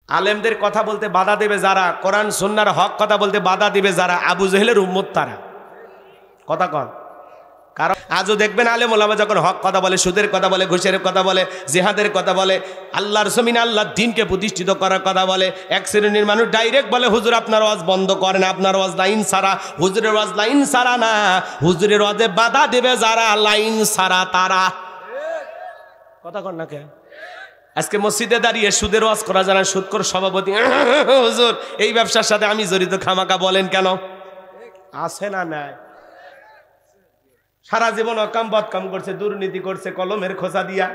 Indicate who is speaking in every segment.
Speaker 1: আলেমদের কথা বলতে বাধা দেবে যারা, কোরআন সুন্নাহর হক কথা বলতে বাধা দিবে যারা, আবু জেহেলের উম্মত তারা। কথা কন। কারণ আজও দেখবেন আলেম ওলামা যখন হক কথা বলে, সুদের কথা বলে, ঘুষের কথা বলে, জিহাদের কথা বলে, আল্লাহর জমিনে আল্লাহর দ্বীনকে প্রতিষ্ঠিত করার কথা বলে, এক শ্রেণীর মানুষ ডাইরেক্ট বলে হুজুর আপনার ওয়াজ বন্ধ করেন, আপনার ওয়াজ লাইন সারা। হুজুরের ওয়াজ লাইন সারা না, হুজুরের ওয়াজে বাধা দেবে যারা লাইন সারা তারা। কথা কন না কে? আজকে মসজিদে দাঁড়িয়ে সুদের ওয়াজ করা জানা সুদখোর সভাপতি হুজুর এই ব্যবসার সাথে আমি জড়িত, খামাকা বলেন কেন? আছে না নাই? সারা জীবন অকাম বদকাম করছে, দুর্নীতি করছে, কলমের খোঁচা দিয়া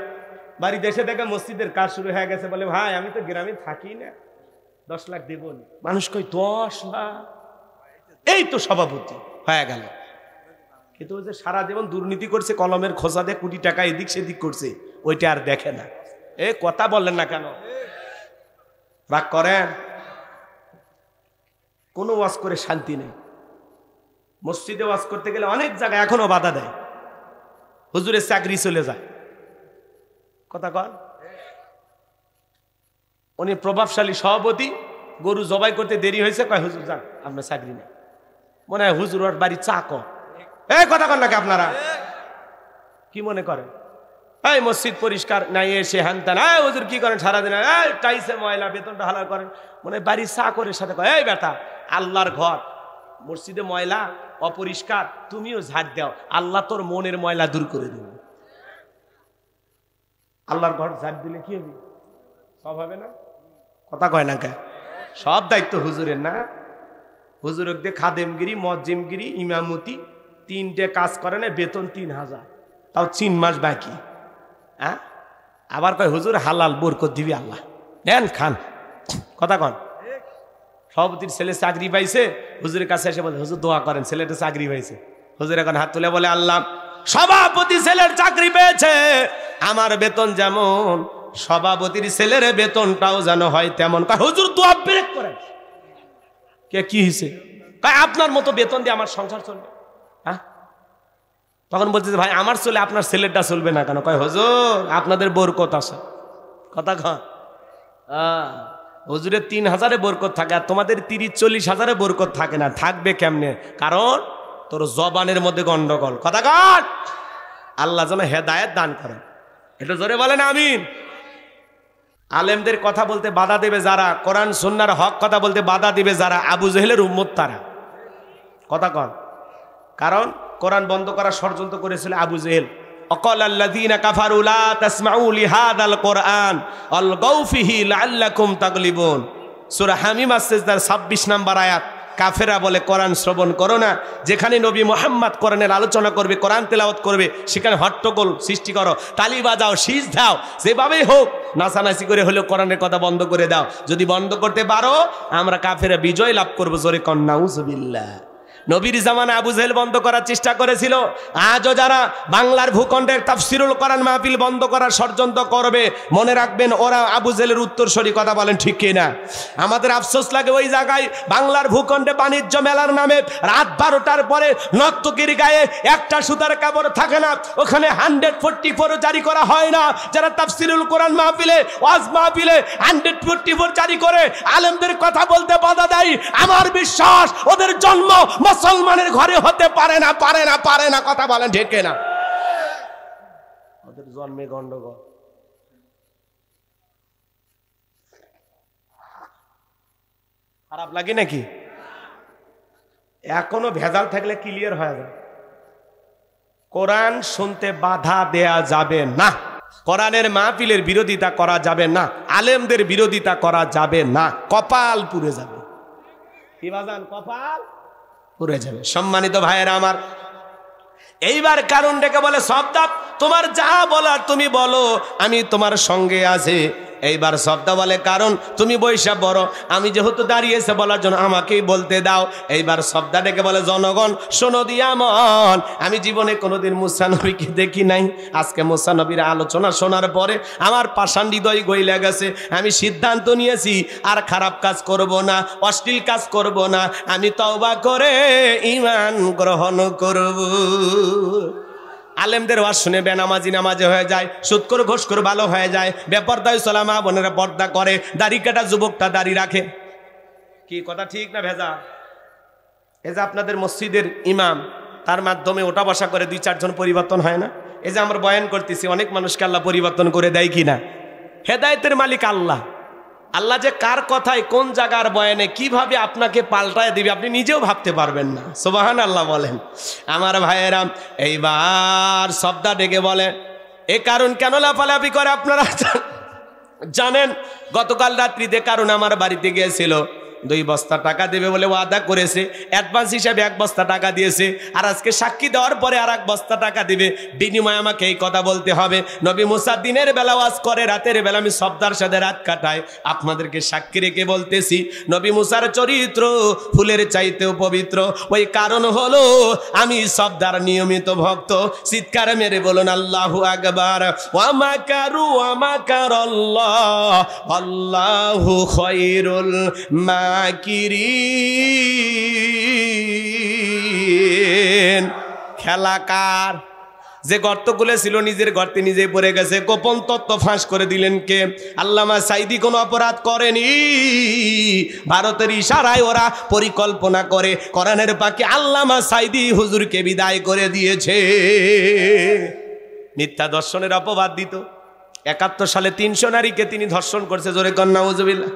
Speaker 1: বাড়ি দেশে থেকে মসজিদের কাজ শুরু হয়ে গেছে, বলে ভাই আমি তো গ্রামে থাকি না, 10 লাখ দেব। মানুষ কই 10 লাখ, এই তো সভাপতি হয়ে গেল। কিন্তু ওই যে সারা জীবন দুর্নীতি করছে, কলমের খোঁচা দিয়ে কোটি টাকা এদিক সেদিক করছে, ওইটা আর দেখে না। এ কথা বললেন না কেন? রাগ করেন? কোনো ওয়াজ করে শান্তি নেই। মসজিদে ওয়াজ করতে গেলে অনেক জায়গায় এখনো বাধা দেয়, হুজুরের চাকরি চলে যায়। কথা কন। উনি প্রভাবশালী সভাপতি, গরু জবাই করতে দেরি হয়েছে, কয় হুজুর যান আপনার চাকরি নেই। মনে হয় হুজুর ওর বাড়ি চা কর। এই কথা কন নাকি আপনারা? কি মনে করেন এই মসজিদ পরিষ্কার নাই, এসে হ্যানত্যান, এই হুজুর কি করেন সারাদিন, এই টাইসে ময়লা, বেতনটা হালাল করেন। মনে হয় বাড়ি চা করে সাথে কয় এই বেটা আল্লাহর ঘর, মসজিদে ময়লা অপরিষ্কার, তুমিও ঝাড় দাও, আল্লাহ তোর মনের ময়লা দূর করে দেবে। আল্লাহর ঘর ঝাড় দিলে কি হবে? সব হবে না? কথা কয় না কে? সব দায়িত্ব হুজুরের না? হুজুরের দিয়ে খাদেমগিরি, মজ্জিমগিরি, ইমামতি, 3টে কাজ করে না, বেতন 3000, তাও 3 মাস বাকি। হ্যাঁ, আবার কয় হুজুর হালাল বরকত দিবি আল্লাহ, নেন খান। কথা কন। সভাপতির ছেলে চাকরি পাইছে, হুজুরের কাছে এসে বলে হুজুর দোয়া করেন, ছেলেটা চাকরি পাইছে। হুজুর এখন হাত তুলে বলে আল্লাহ সভাপতি ছেলের চাকরি পেয়েছে, আমার বেতন যেমন সভাপতির ছেলের বেতনটাও যেন হয় তেমন। হুজুর দোয়া ব্রেক করেন। কে কি হয়েছে? আপনার মতো বেতন দিয়ে আমার সংসার চলবে? হ্যাঁ, তখন বলছে ভাই আমার চলে, আপনার ছেলেটা চলবে না কেন? কয় হুজুর আপনাদের বরকত আছে। কথা কন। হুজুরের 3000-এ বরকত থাকে, আর তোমাদের 30-40 হাজারে বরকত থাকে না। থাকবে কেমনে? কারণ তোর জবানের মধ্যে গন্ডগোল। কথা কন। আল্লাহ যেন হেদায়েত দান করেন। এটা জোরে বলেন আমিন। আলেমদের কথা বলতে বাধা দেবে যারা, কোরআন সুন্নাহর হক কথা বলতে বাধা দিবে যারা, আবু জেহেলের উম্মত তারা। কথা কন। কারণ কোরআন বন্ধ করার ষড়যন্ত্র করেছিল আবু জেহেল। অকাল আল্লাযীনা কাফারু লা তাসমাউ লিহাদাল কোরআন আলগাউ ফিহি লাআল্লাকুম তাগলিবুন। সূরা হামিম আস-সিজদার 26 নম্বর আয়াত। কাফেরা বলে কোরআন শ্রবণ করো না, যেখানে নবী মুহাম্মদ কোরআনের আলোচনা করবে, কোরআন তেলাওয়াত করবে, সেখানে হট্টগোল সৃষ্টি করো, তালি বাজাও, শীষ দাও, যেভাবেই হোক নাচানাচি করে হলেও কোরআনের কথা বন্ধ করে দাও। যদি বন্ধ করতে পারো আমরা কাফেরা বিজয় লাভ করবো। জোরে কন নাউযুবিল্লাহ। নবীর জামানা আবু জেহেল বন্ধ করার চেষ্টা করেছিল। আজও যারা বাংলার ভূখণ্ডের তাফসিরুল কোরআন মাহফিল বন্ধ করার ষড়যন্ত্র করবে, মনে রাখবেন ওরা আবু জেহেলের উত্তরসূরি। কথা বলেন ঠিক কিনা? আমাদের আফসোস লাগে ওই জায়গায় বাংলার ভূখণ্ডে বাণিজ্য মেলার নামে রাত 12টার পরে নর্তকীর গায়ে একটা সুতার কাপড় থাকে না, ওখানে 144 জারি করা হয় না। যারা তাফসিরুল কোরআন মাহফিলে, ওয়াজ মাহফিলে 144 জারি করে আলেমদের কথা বলতে বাধা দেয়, আমার বিশ্বাস ওদের জন্ম মুসলমানের ঘরে হতে পারে না, পারে না, পারে না। কথা বলেন ঠিক কিনা? ওদের জন্মে গন্ডগোল। খারাপ লাগে নাকি? এখনো ভেজাল থাকলে ক্লিয়ার হয়ে যায়। কোরআন শুনতে বাধা দেয়া যাবে না, কোরআনের মাহফিলের বিরোধিতা করা যাবে না, আলেমদের বিরোধিতা করা যাবে না, কপাল পুড়ে যাবে। কি বাজান? কপাল পুড়ে যাবে। সম্মানিত ভাইয়েরা আমার, এইবার কারণ ডেকে বলে সবদা তোমার যা বলার তুমি বলো, আমি তোমার সঙ্গে আছি। এইবার সবদা বলে কারণ তুমি বৈশা বড়, আমি যেহেতু দাঁড়িয়েছে বলার জন্য আমাকেই বলতে দাও। এইবার সবদা ডেকে বলে জনগণ শোনো দিয়া মন, আমি জীবনে কোনোদিন মুসা নবীকে দেখি নাই। আজকে মুসা নবীর আলোচনা শোনার পরে আমার পাষাণ হৃদয় গইলা গেছে। আমি সিদ্ধান্ত নিয়েছি আর খারাপ কাজ করব না, অশ্লীল কাজ করব না, আমি তওবা করে ঈমান গ্রহণ করব। আলেমদের ওয়াজ শুনে বেনামাজি নামাজে হয়ে যায়, সুদখোর ঘুষখোর ভালো হয়ে যায়, বেপরদায় চলা মা বোনেরা পর্দা করে, দাড়ি কাটা যুবকটা দাড়ি রাখে। কি কথা ঠিক না ভেজা? এই যে আপনাদের মসজিদের ইমাম, তার মাধ্যমে ওঠা বসা করে 2-4 জন পরিবর্তন হয় না? এই যে আমরা বয়ান করতেছি, অনেক মানুষকে আল্লাহ পরিবর্তন করে দেয় কিনা? হেদায়েতের মালিক আল্লাহ। আল্লাহ যে কার কথায় কোন জায়গার বয়ানে কিভাবে আপনাকে পাল্টায় দিবে আপনি নিজেও ভাবতে পারবেন না। সুবহানাল্লাহ বলেন। আমার ভাইয়েরা, এইবার শব্দ ডেকে বলে এ কারণ কেন লাফালাফি করে আপনারা জানেন? গতকাল রাত্রিতে কারণ আমার বাড়িতে গিয়েছিল, 2 বস্তা টাকা দেবে বলে ওয়াদা করেছে, অ্যাডভান্স হিসাবে 1 বস্তা টাকা দিয়েছে, আর আজকে সাক্ষী দেওয়ার পরে আর 1 বস্তা টাকা দিবে, বিনিময়ে আমাকে এই কথা বলতে হবে। নবী মুসা দিনের বেলা ওয়াজ করে, রাতের বেলা আমি সবদার সাথে রাত কাটাই। আপনাদেরকে সাক্ষী রেখে বলতেছি, নবী মুসার চরিত্র ফুলের চাইতেও পবিত্র। ওই কারণ হলো আমি সবদার নিয়মিত ভক্ত। চিৎকার মেরে বলুন আল্লাহু আকবার। ওয়া মাকারু ওয়া মাকারাল্লাহ আল্লাহু খায়রুল মাকিরিন। খেলাকার যে গর্ত খুলেছিল নিজের গর্তে নিজেই পড়ে গেছে। গোপন তত্ত্ব ফাঁস করে দিলেন কে? আল্লামা সাইদি কোনো অপরাধ করেনি। ভারতের ইশারায় ওরা পরিকল্পনা করে কোরআনের পাকে আল্লামা সাইদি হুজুরকে বিদায় করে দিয়েছে। মিথ্যা দর্শনের অপবাদ দিত। 71 সালে 300 নারীকে তিনি ধর্ষণ করছে। জোরে কন্যা নাউজুবিল্লাহ।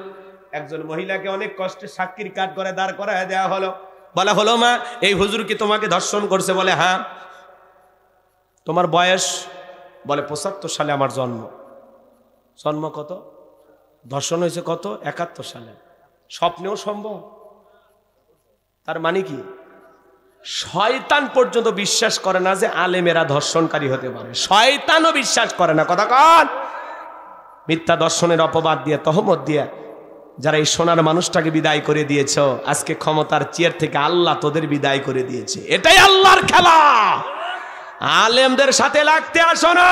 Speaker 1: একজন মহিলাকে অনেক কষ্টে সাক্ষীর কাঠ করে দাঁড় করায় দেওয়া হলো। বলা হলো, মা এই হুজুর কি তোমাকে ধর্ষণ করছে? বলে হ্যাঁ। তোমার বয়স? বলে 75 সালে আমার জন্ম। জন্ম কত? ধর্ষণ হয়েছে কত? 71 সালে। স্বপ্নেও সম্ভব? তার মানে কি? শয়তান পর্যন্ত বিশ্বাস করে না যে আলেমেরা ধর্ষণকারী হতে পারে। শয়তানও বিশ্বাস করে না। কথা কন। মিথ্যা দর্শনের অপবাদ দিয়ে, তহমত দিয়ে যারা এই সোনার মানুষটাকে বিদায় করে দিয়েছ, আজকে ক্ষমতার চেয়ার থেকে আল্লাহ তোদের বিদায় করে দিয়েছে। এটাই আল্লাহর খেলা। আলেমদের সাথে লাগতে আসো না।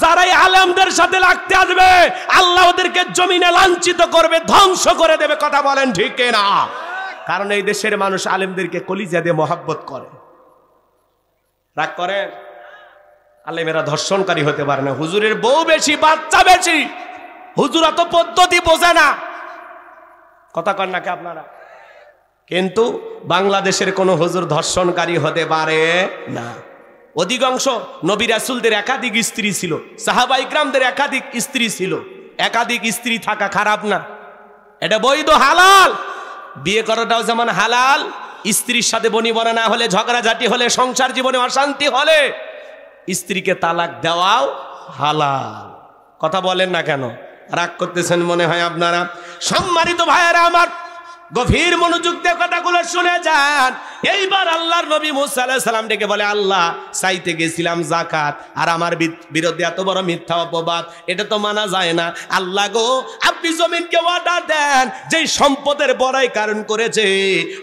Speaker 1: যারাই আলেমদের সাথে লাগতে আসবে আল্লাহ ওদেরকে জমিনে লাঞ্ছিত করবে, ধ্বংস করে দেবে। কথা বলেন ঠিক না? কারণ এই দেশের মানুষ আলেমদেরকে কলিজা দিয়ে মহাব্বত করে। রাগ করে? আলেমেরা ধর্ষণকারী হতে পারে না। হুজুরের বউ বেশি, বাচ্চা বেশি, হুজুরা তো পদ্ধতি বোঝে না। কথা কন নাকি আপনারা? কিন্তু বাংলাদেশের কোন হুজুর ধর্ষণকারী হতে পারে না। অধিকাংশ নবী রাসূলদের একাধিক স্ত্রী ছিল, সাহাবা ইকরামদের একাধিক স্ত্রী ছিল। একাধিক স্ত্রী থাকা খারাপ না, এটা বৈধ, হালাল। বিয়ে করাটাও যেমন হালাল, স্ত্রীর সাথে বনিবনা না হলে, ঝগড়াঝাটি হলে, সংসার জীবনে অশান্তি হলে স্ত্রীকে তালাক দেওয়াও হালাল। কথা বলেন না কেন? রাগ করতেছেন মনে হয় আপনারা। সম্মানিত ভাইয়েরা আমার, গভীর মনোযোগ দিয়ে কথাগুলো শুনে যান। এইবার আল্লাহর নবী মুসা আলাইহিস সালাম ডেকে বলে, আল্লাহ চাইতে গেছিলাম জাকাত, আর আমার বিরুদ্ধে এত বড় মিথ্যা অপবাদ, এটা তো মানা যায় না। আল্লাহ গো, আপনি জমিনকে অর্ডার দেন, যেই সম্পদের বড়াই কারণ করেছে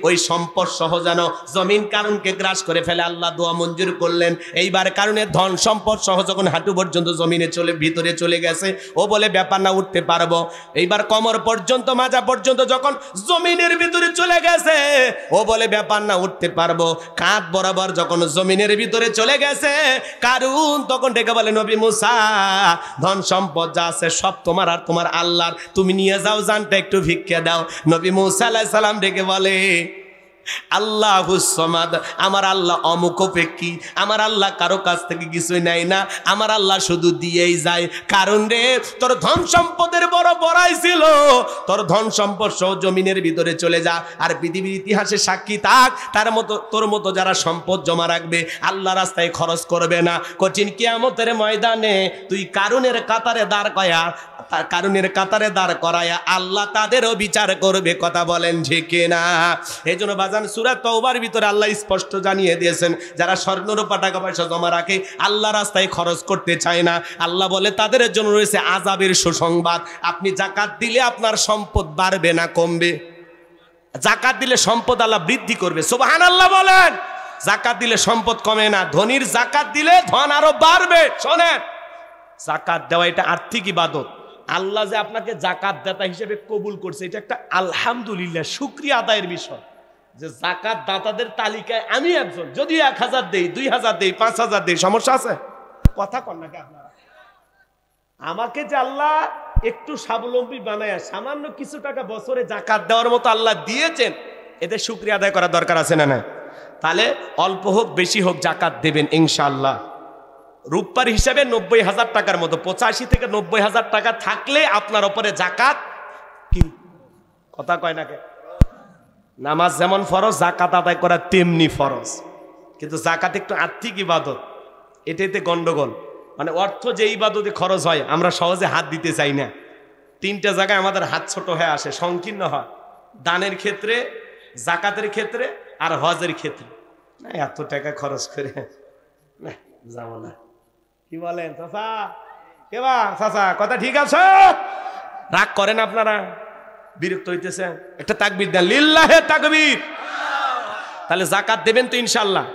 Speaker 1: ওই সম্পদ সহ যেন জমিন কারণকে গ্রাস করে ফেলে। আল্লাহ দোয়া মঞ্জুর করলেন। এইবার কারণে ধন সম্পদ সহ যখন হাঁটু পর্যন্ত জমিনে ভিতরে চলে গেছে, ও বলে ব্যাপার না, উঠতে পারবো। এইবার কোমর পর্যন্ত, মাজা পর্যন্ত যখন জমিনের ভিতরে চলে গেছে, ও বলে ব্যাপার না, উঠতে পারবো। কাঁধ বরাবর যখন জমিনের ভিতরে চলে গেছে, কারণ তখন ডেকে বলে, নবী মুসা, ধন সম্পদ যা আছে সব তোমার আর তোমার আল্লাহর, তুমি নিয়ে যাও, জানটা একটু ভিক্ষা দাও। নবী মুসা আলাইহিস সালাম ডেকে বলে, আল্লাহুস সামাদ, আমার আল্লাহ অমুখপেক্ষী, আমার আল্লাহ কারো কাছ থেকে কিছুই নেয় না, আমার আল্লাহ শুধু দিয়েই যায়। কারণ রে, তোর ধন সম্পদের বড় বড়াই ছিল, তোর ধন সম্পদ সহ জমিনের ভিতরে চলে যা, আর পৃথিবীর ইতিহাসে সাক্ষী থাক, তার মতো তোর মতো যারা সম্পদ জমা রাখবে, আল্লাহ রাস্তায় খরচ করবে না, কঠিন কিয়ামতের ময়দানে তুই কারুনের কাতারে দাঁড় করায়া আল্লাহ তাদেরও বিচার করবে। কথা বলেন ঠিক না? এই জন্য বাজান, সূরা তাওবার ভিতরে আল্লাহ স্পষ্ট জানিয়ে দিয়েছেন, যারা স্বর্ণ রূপা টাকা পয়সা জমা রাখে, আল্লাহ রাস্তায় খরচ করতে চায় না, আল্লাহ বলে তাদের জন্য রয়েছে আযাবের সুসংবাদ। আপনি যাকাত দিলে আপনার সম্পদ বাড়বে না কমবে? যাকাত দিলে সম্পদ আল্লাহ বৃদ্ধি করবে। সুবহানাল্লাহ বলেন। যাকাত দিলে সম্পদ কমে না, ধনীর যাকাত দিলে ধন আরো বাড়বে। শোনেন, যাকাত দেওয়া এটা আর্থিক ইবাদত। আল্লাহ যে আপনাকে যাকাত দাতা হিসেবে কবুল করছে, এটা একটা আলহামদুলিল্লাহ, শুকরিয়া আদায়ের বিষয়। যে যাকাত দাতাদের তালিকায় আমি একজন, যদি 1000 দেই, 2000 দেই, 5000 দেই, সমস্যা আছে? কথা কন নাকি আপনারা? আমাকে যে আল্লাহ একটু স্বাবলম্বী বানায় সামান্য কিছু টাকা বছরে যাকাত দেওয়ার মতো আল্লাহ দিয়েছেন, এতে শুকরিয়া আদায় করা দরকার আছে না? না, তাহলে অল্প হোক বেশি হোক জাকাত দেবেন ইনশাআল্লাহ। রূপার হিসাবে 90,000 টাকার মতো, 85 থেকে 90,000 টাকা থাকলে আপনার উপরে জাকাত কি? কথা কয় না কে? নামাজ যেমন ফরজ, জাকাত আদায় করা তেমনি ফরজ। কিন্তু জাকাত একটু আর্থিক ইবাদত, এটাতে গন্ডগোল। মানে অর্থ যে ইবাদতে খরচ হয় আমরা সহজে হাত দিতে চাই না। 3টা জায়গায় আমাদের হাত ছোট হয়ে আসে, সংকীর্ণ হয়। দানের ক্ষেত্রে, জাকাতের ক্ষেত্রে আর হজের ক্ষেত্রে। না এত টাকা খরচ করে না যাবো না। কি বলেন চাচা? কেবা চাচা কথা ঠিক আছে? রাগ করেন আপনারা, বিরক্ত হইতেছে? একটা তাকবীর দেন, লিল্লাহে তাকবীর। তাহলে জাকাত দেবেন তো ইনশাআল্লাহ।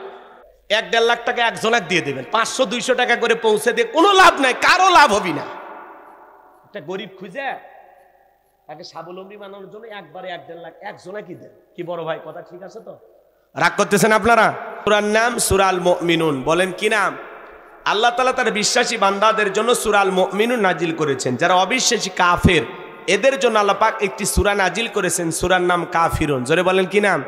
Speaker 1: 1-1.5 লাখ টাকা একজনাক দিয়ে দেবেন, 500-200 টাকা করে পৌঁছে দিয়ে কোনো লাভ নাই, কারো লাভ হবি না। একটা গরিব খুঁজে তাকে স্বাবলম্বী বানানোর জন্য একবারে 1-1.5 লাখ একজনাকই দেন। কি বড় ভাই কথা ঠিক আছে তো? রাগ করতেছেন আপনারা? সূরার নাম সূরা আল মুমিনুন। বলেন কি নাম? আল্লাহ তাআলা তার বিশ্বাসী বান্দাদের জন্য সূরা আল মুমিনুন নাজিল করেছেন। যারা অবিশ্বাসী কাফের এদের জন্য আল্লাহ পাক একটি সূরা নাজিল করেছেন, সূরার নাম কাফিরুন। জোরে বলেন কি নাম?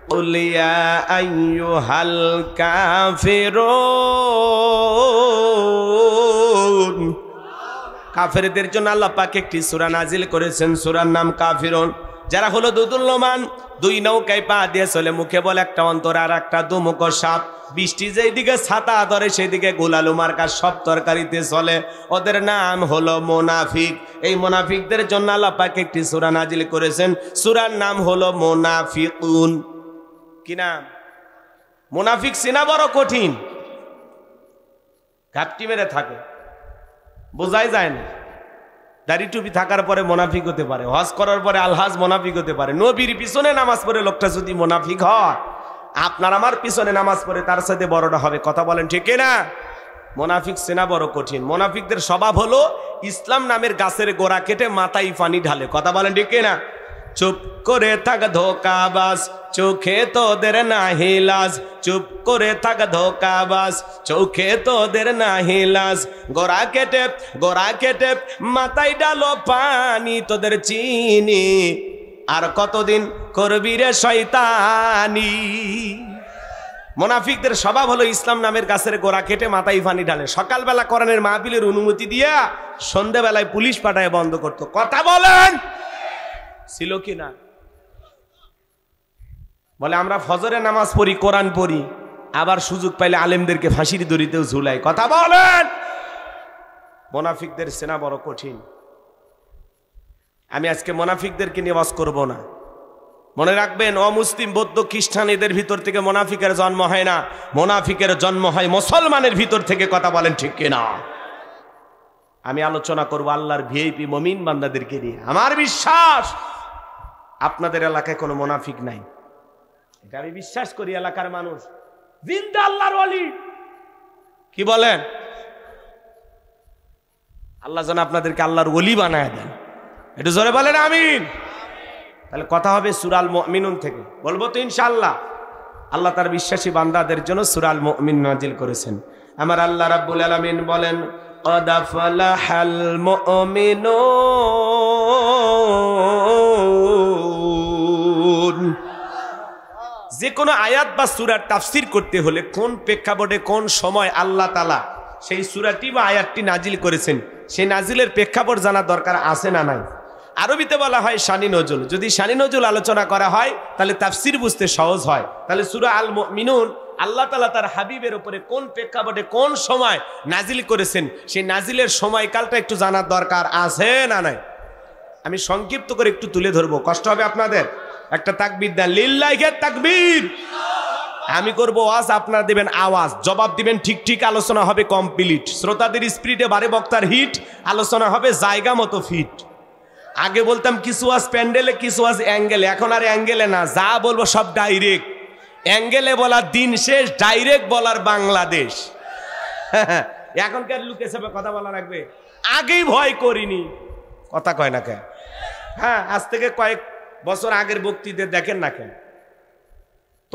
Speaker 1: কুল ইয়া আইয়ুহাল কাফিরুন। কাফেরদের জন্য আল্লাহ পাক একটি সূরা নাজিল করেছেন, সূরার নাম কাফিরুন। যারা হলো দুদুল্যমান, 2 নৌকায় পা দিয়ে চলে, মুখে বলে একটা অন্তর আর একটা দুমুখ সাপ। বৃষ্টি যেই দিকে ছাতা ধরে সেই দিকে গোলালু মার্কা সব তরকারিতে চলে, ওদের নাম হলো মুনাফিক। এই মুনাফিকদের জন্য আল্লাহ পাক একটি সূরা নাজিল করেছেন, সূরার নাম হলো মুনাফিকুন। কি নাম? মুনাফিক চেনা বড় কঠিন, ঘাপটি মেরে থাকে, বোঝাই যায় না। দাড়ি টুপি থাকার পরে মুনাফিক হতে পারে, হজ করার পরে আলহাজ মুনাফিক হতে পারে। নবীর পিছনে নামাজ পড়ে লোকটা যদি মুনাফিক হয়, আপনার আমার পিছনে নামাজ পড়ে তার সাথে বড়টা হবে। কথা বলেন ঠিক না? মুনাফিক চেনা বড় কঠিন। মুনাফিকদের স্বভাব হলো ইসলাম নামের গাছের গোড়া কেটে মাথায় পানি ঢালে। কথা বলেন ঠিক না? চুপ করে থাক ধোকাবাজ, চোখে তোদের নাহি লাজ। চুপ করে থাক ধোকাবাজ, চোখে তোদের নাহি লাজ। গোড়া কেটে মাথায় ডালো পানি, তোদের চিনি আর কতদিন করবি রে শয়তানি। মুনাফিকদের স্বভাব হলো ইসলাম নামের গাছের গোড়া কেটে মাথায় পানি ঢালে। সকালবেলা কোরআনের মাহফিলের অনুমতি দিয়া সন্ধ্যাবেলায় পুলিশ পাঠায় বন্ধ করত। কথা বলেন ছিল কি না? বলে আমরা ফজরে নামাজ পড়ি, কোরআন পড়ি, আবার সুযোগ পাইলে আলেমদেরকে ফাঁসির দড়িতেও ঝুলাই। কথা বলেন। মুনাফিকদের চেনা বড় কঠিন। আমি আজকে মুনাফিকদেরকে নিয়ে ওয়াজ করব না। মনে রাখবেন, অমুসলিম বৌদ্ধ খ্রিস্টান এদের ভিতর থেকে মুনাফিকের জন্ম হয় না, মুনাফিকের জন্ম হয় মুসলমানের ভিতর থেকে। কথা বলেন ঠিক কিনা? আমি আলোচনা করব আল্লাহর ভিআইপি মুমিন বান্দাদেরকে নিয়ে। আমার বিশ্বাস আপনাদের এলাকায় কোনো মুনাফিক নাই, এটা আমি বিশ্বাস করি। এলাকার মানুষ জিন্দা আল্লাহর ওলি। কি বলেন? আল্লাহ যেন আপনাদেরকে আল্লাহর ওলি বানায় দেন। একটু জোরে বলেন আমিন। তাহলে কথা হবে সূরা আল মুমিনুন থেকে। বলবো তো ইনশাআল্লাহ। আল্লাহ তার বিশ্বাসী বান্দাদের জন্য সূরা আল মুমিন নাজিল করেছেন। আমার আল্লাহ রাব্বুল আলামিন বলেন, قد أفلح المؤمنون। যে কোনো আয়াত বা সূরার তাফসীর করতে হলে কোন প্রেক্ষাপটে কোন সময় আল্লাহ তাআলা সেই সূরাটি বা আয়াতটি নাজিল করেছেন, সেই নাজিলের প্রেক্ষাপট জানা দরকার আছে না নাই? আরবিতে বলা হয় শানি নজুল। যদি শানি নজুল আলোচনা করা হয় তাহলে তাফসীর বুঝতে সহজ হয়। তাহলে সূরা আল মুমিনুন আল্লাহ তাআলা তার হাবিবের উপরে কোন প্রেক্ষাপটে কোন সময় নাজিল করেছেন, সেই নাজিলের সময়কালটা একটু জানার দরকার আছে না নাই? আমি সংক্ষিপ্ত করে একটু তুলে ধরবো, কষ্ট হবে আপনাদের। একটা তাকবীর দেন, লিল্লাহি তাকবীর। আমি করব ওয়াজ, আপনারা দিবেন আওয়াজ, জবাব দিবেন ঠিক ঠিক। আলোচনা হবে কমপ্লিট, শ্রোতাদের স্পিরিটে বারে বক্তার হিট, আলোচনা হবে জায়গা মতো ফিট। আগে বলতাম কিছু ওয়াজ প্যান্ডেলে, কিছু ওয়াজ অ্যাঙ্গেলে, এখন আর অ্যাঙ্গেলে না, যা বলবো সব ডাইরেক্ট। অ্যাঙ্গেলে বলার দিন শেষ, ডাইরেক্ট বলার বাংলাদেশ। এখনকার লোক হিসেবে কথা বলা রাখবে, আগেই ভয় করিনি। কথা কয় না কেন? হ্যাঁ, আজ থেকে কয়েক বছর আগের বক্তৃতা দেখেন না কেন?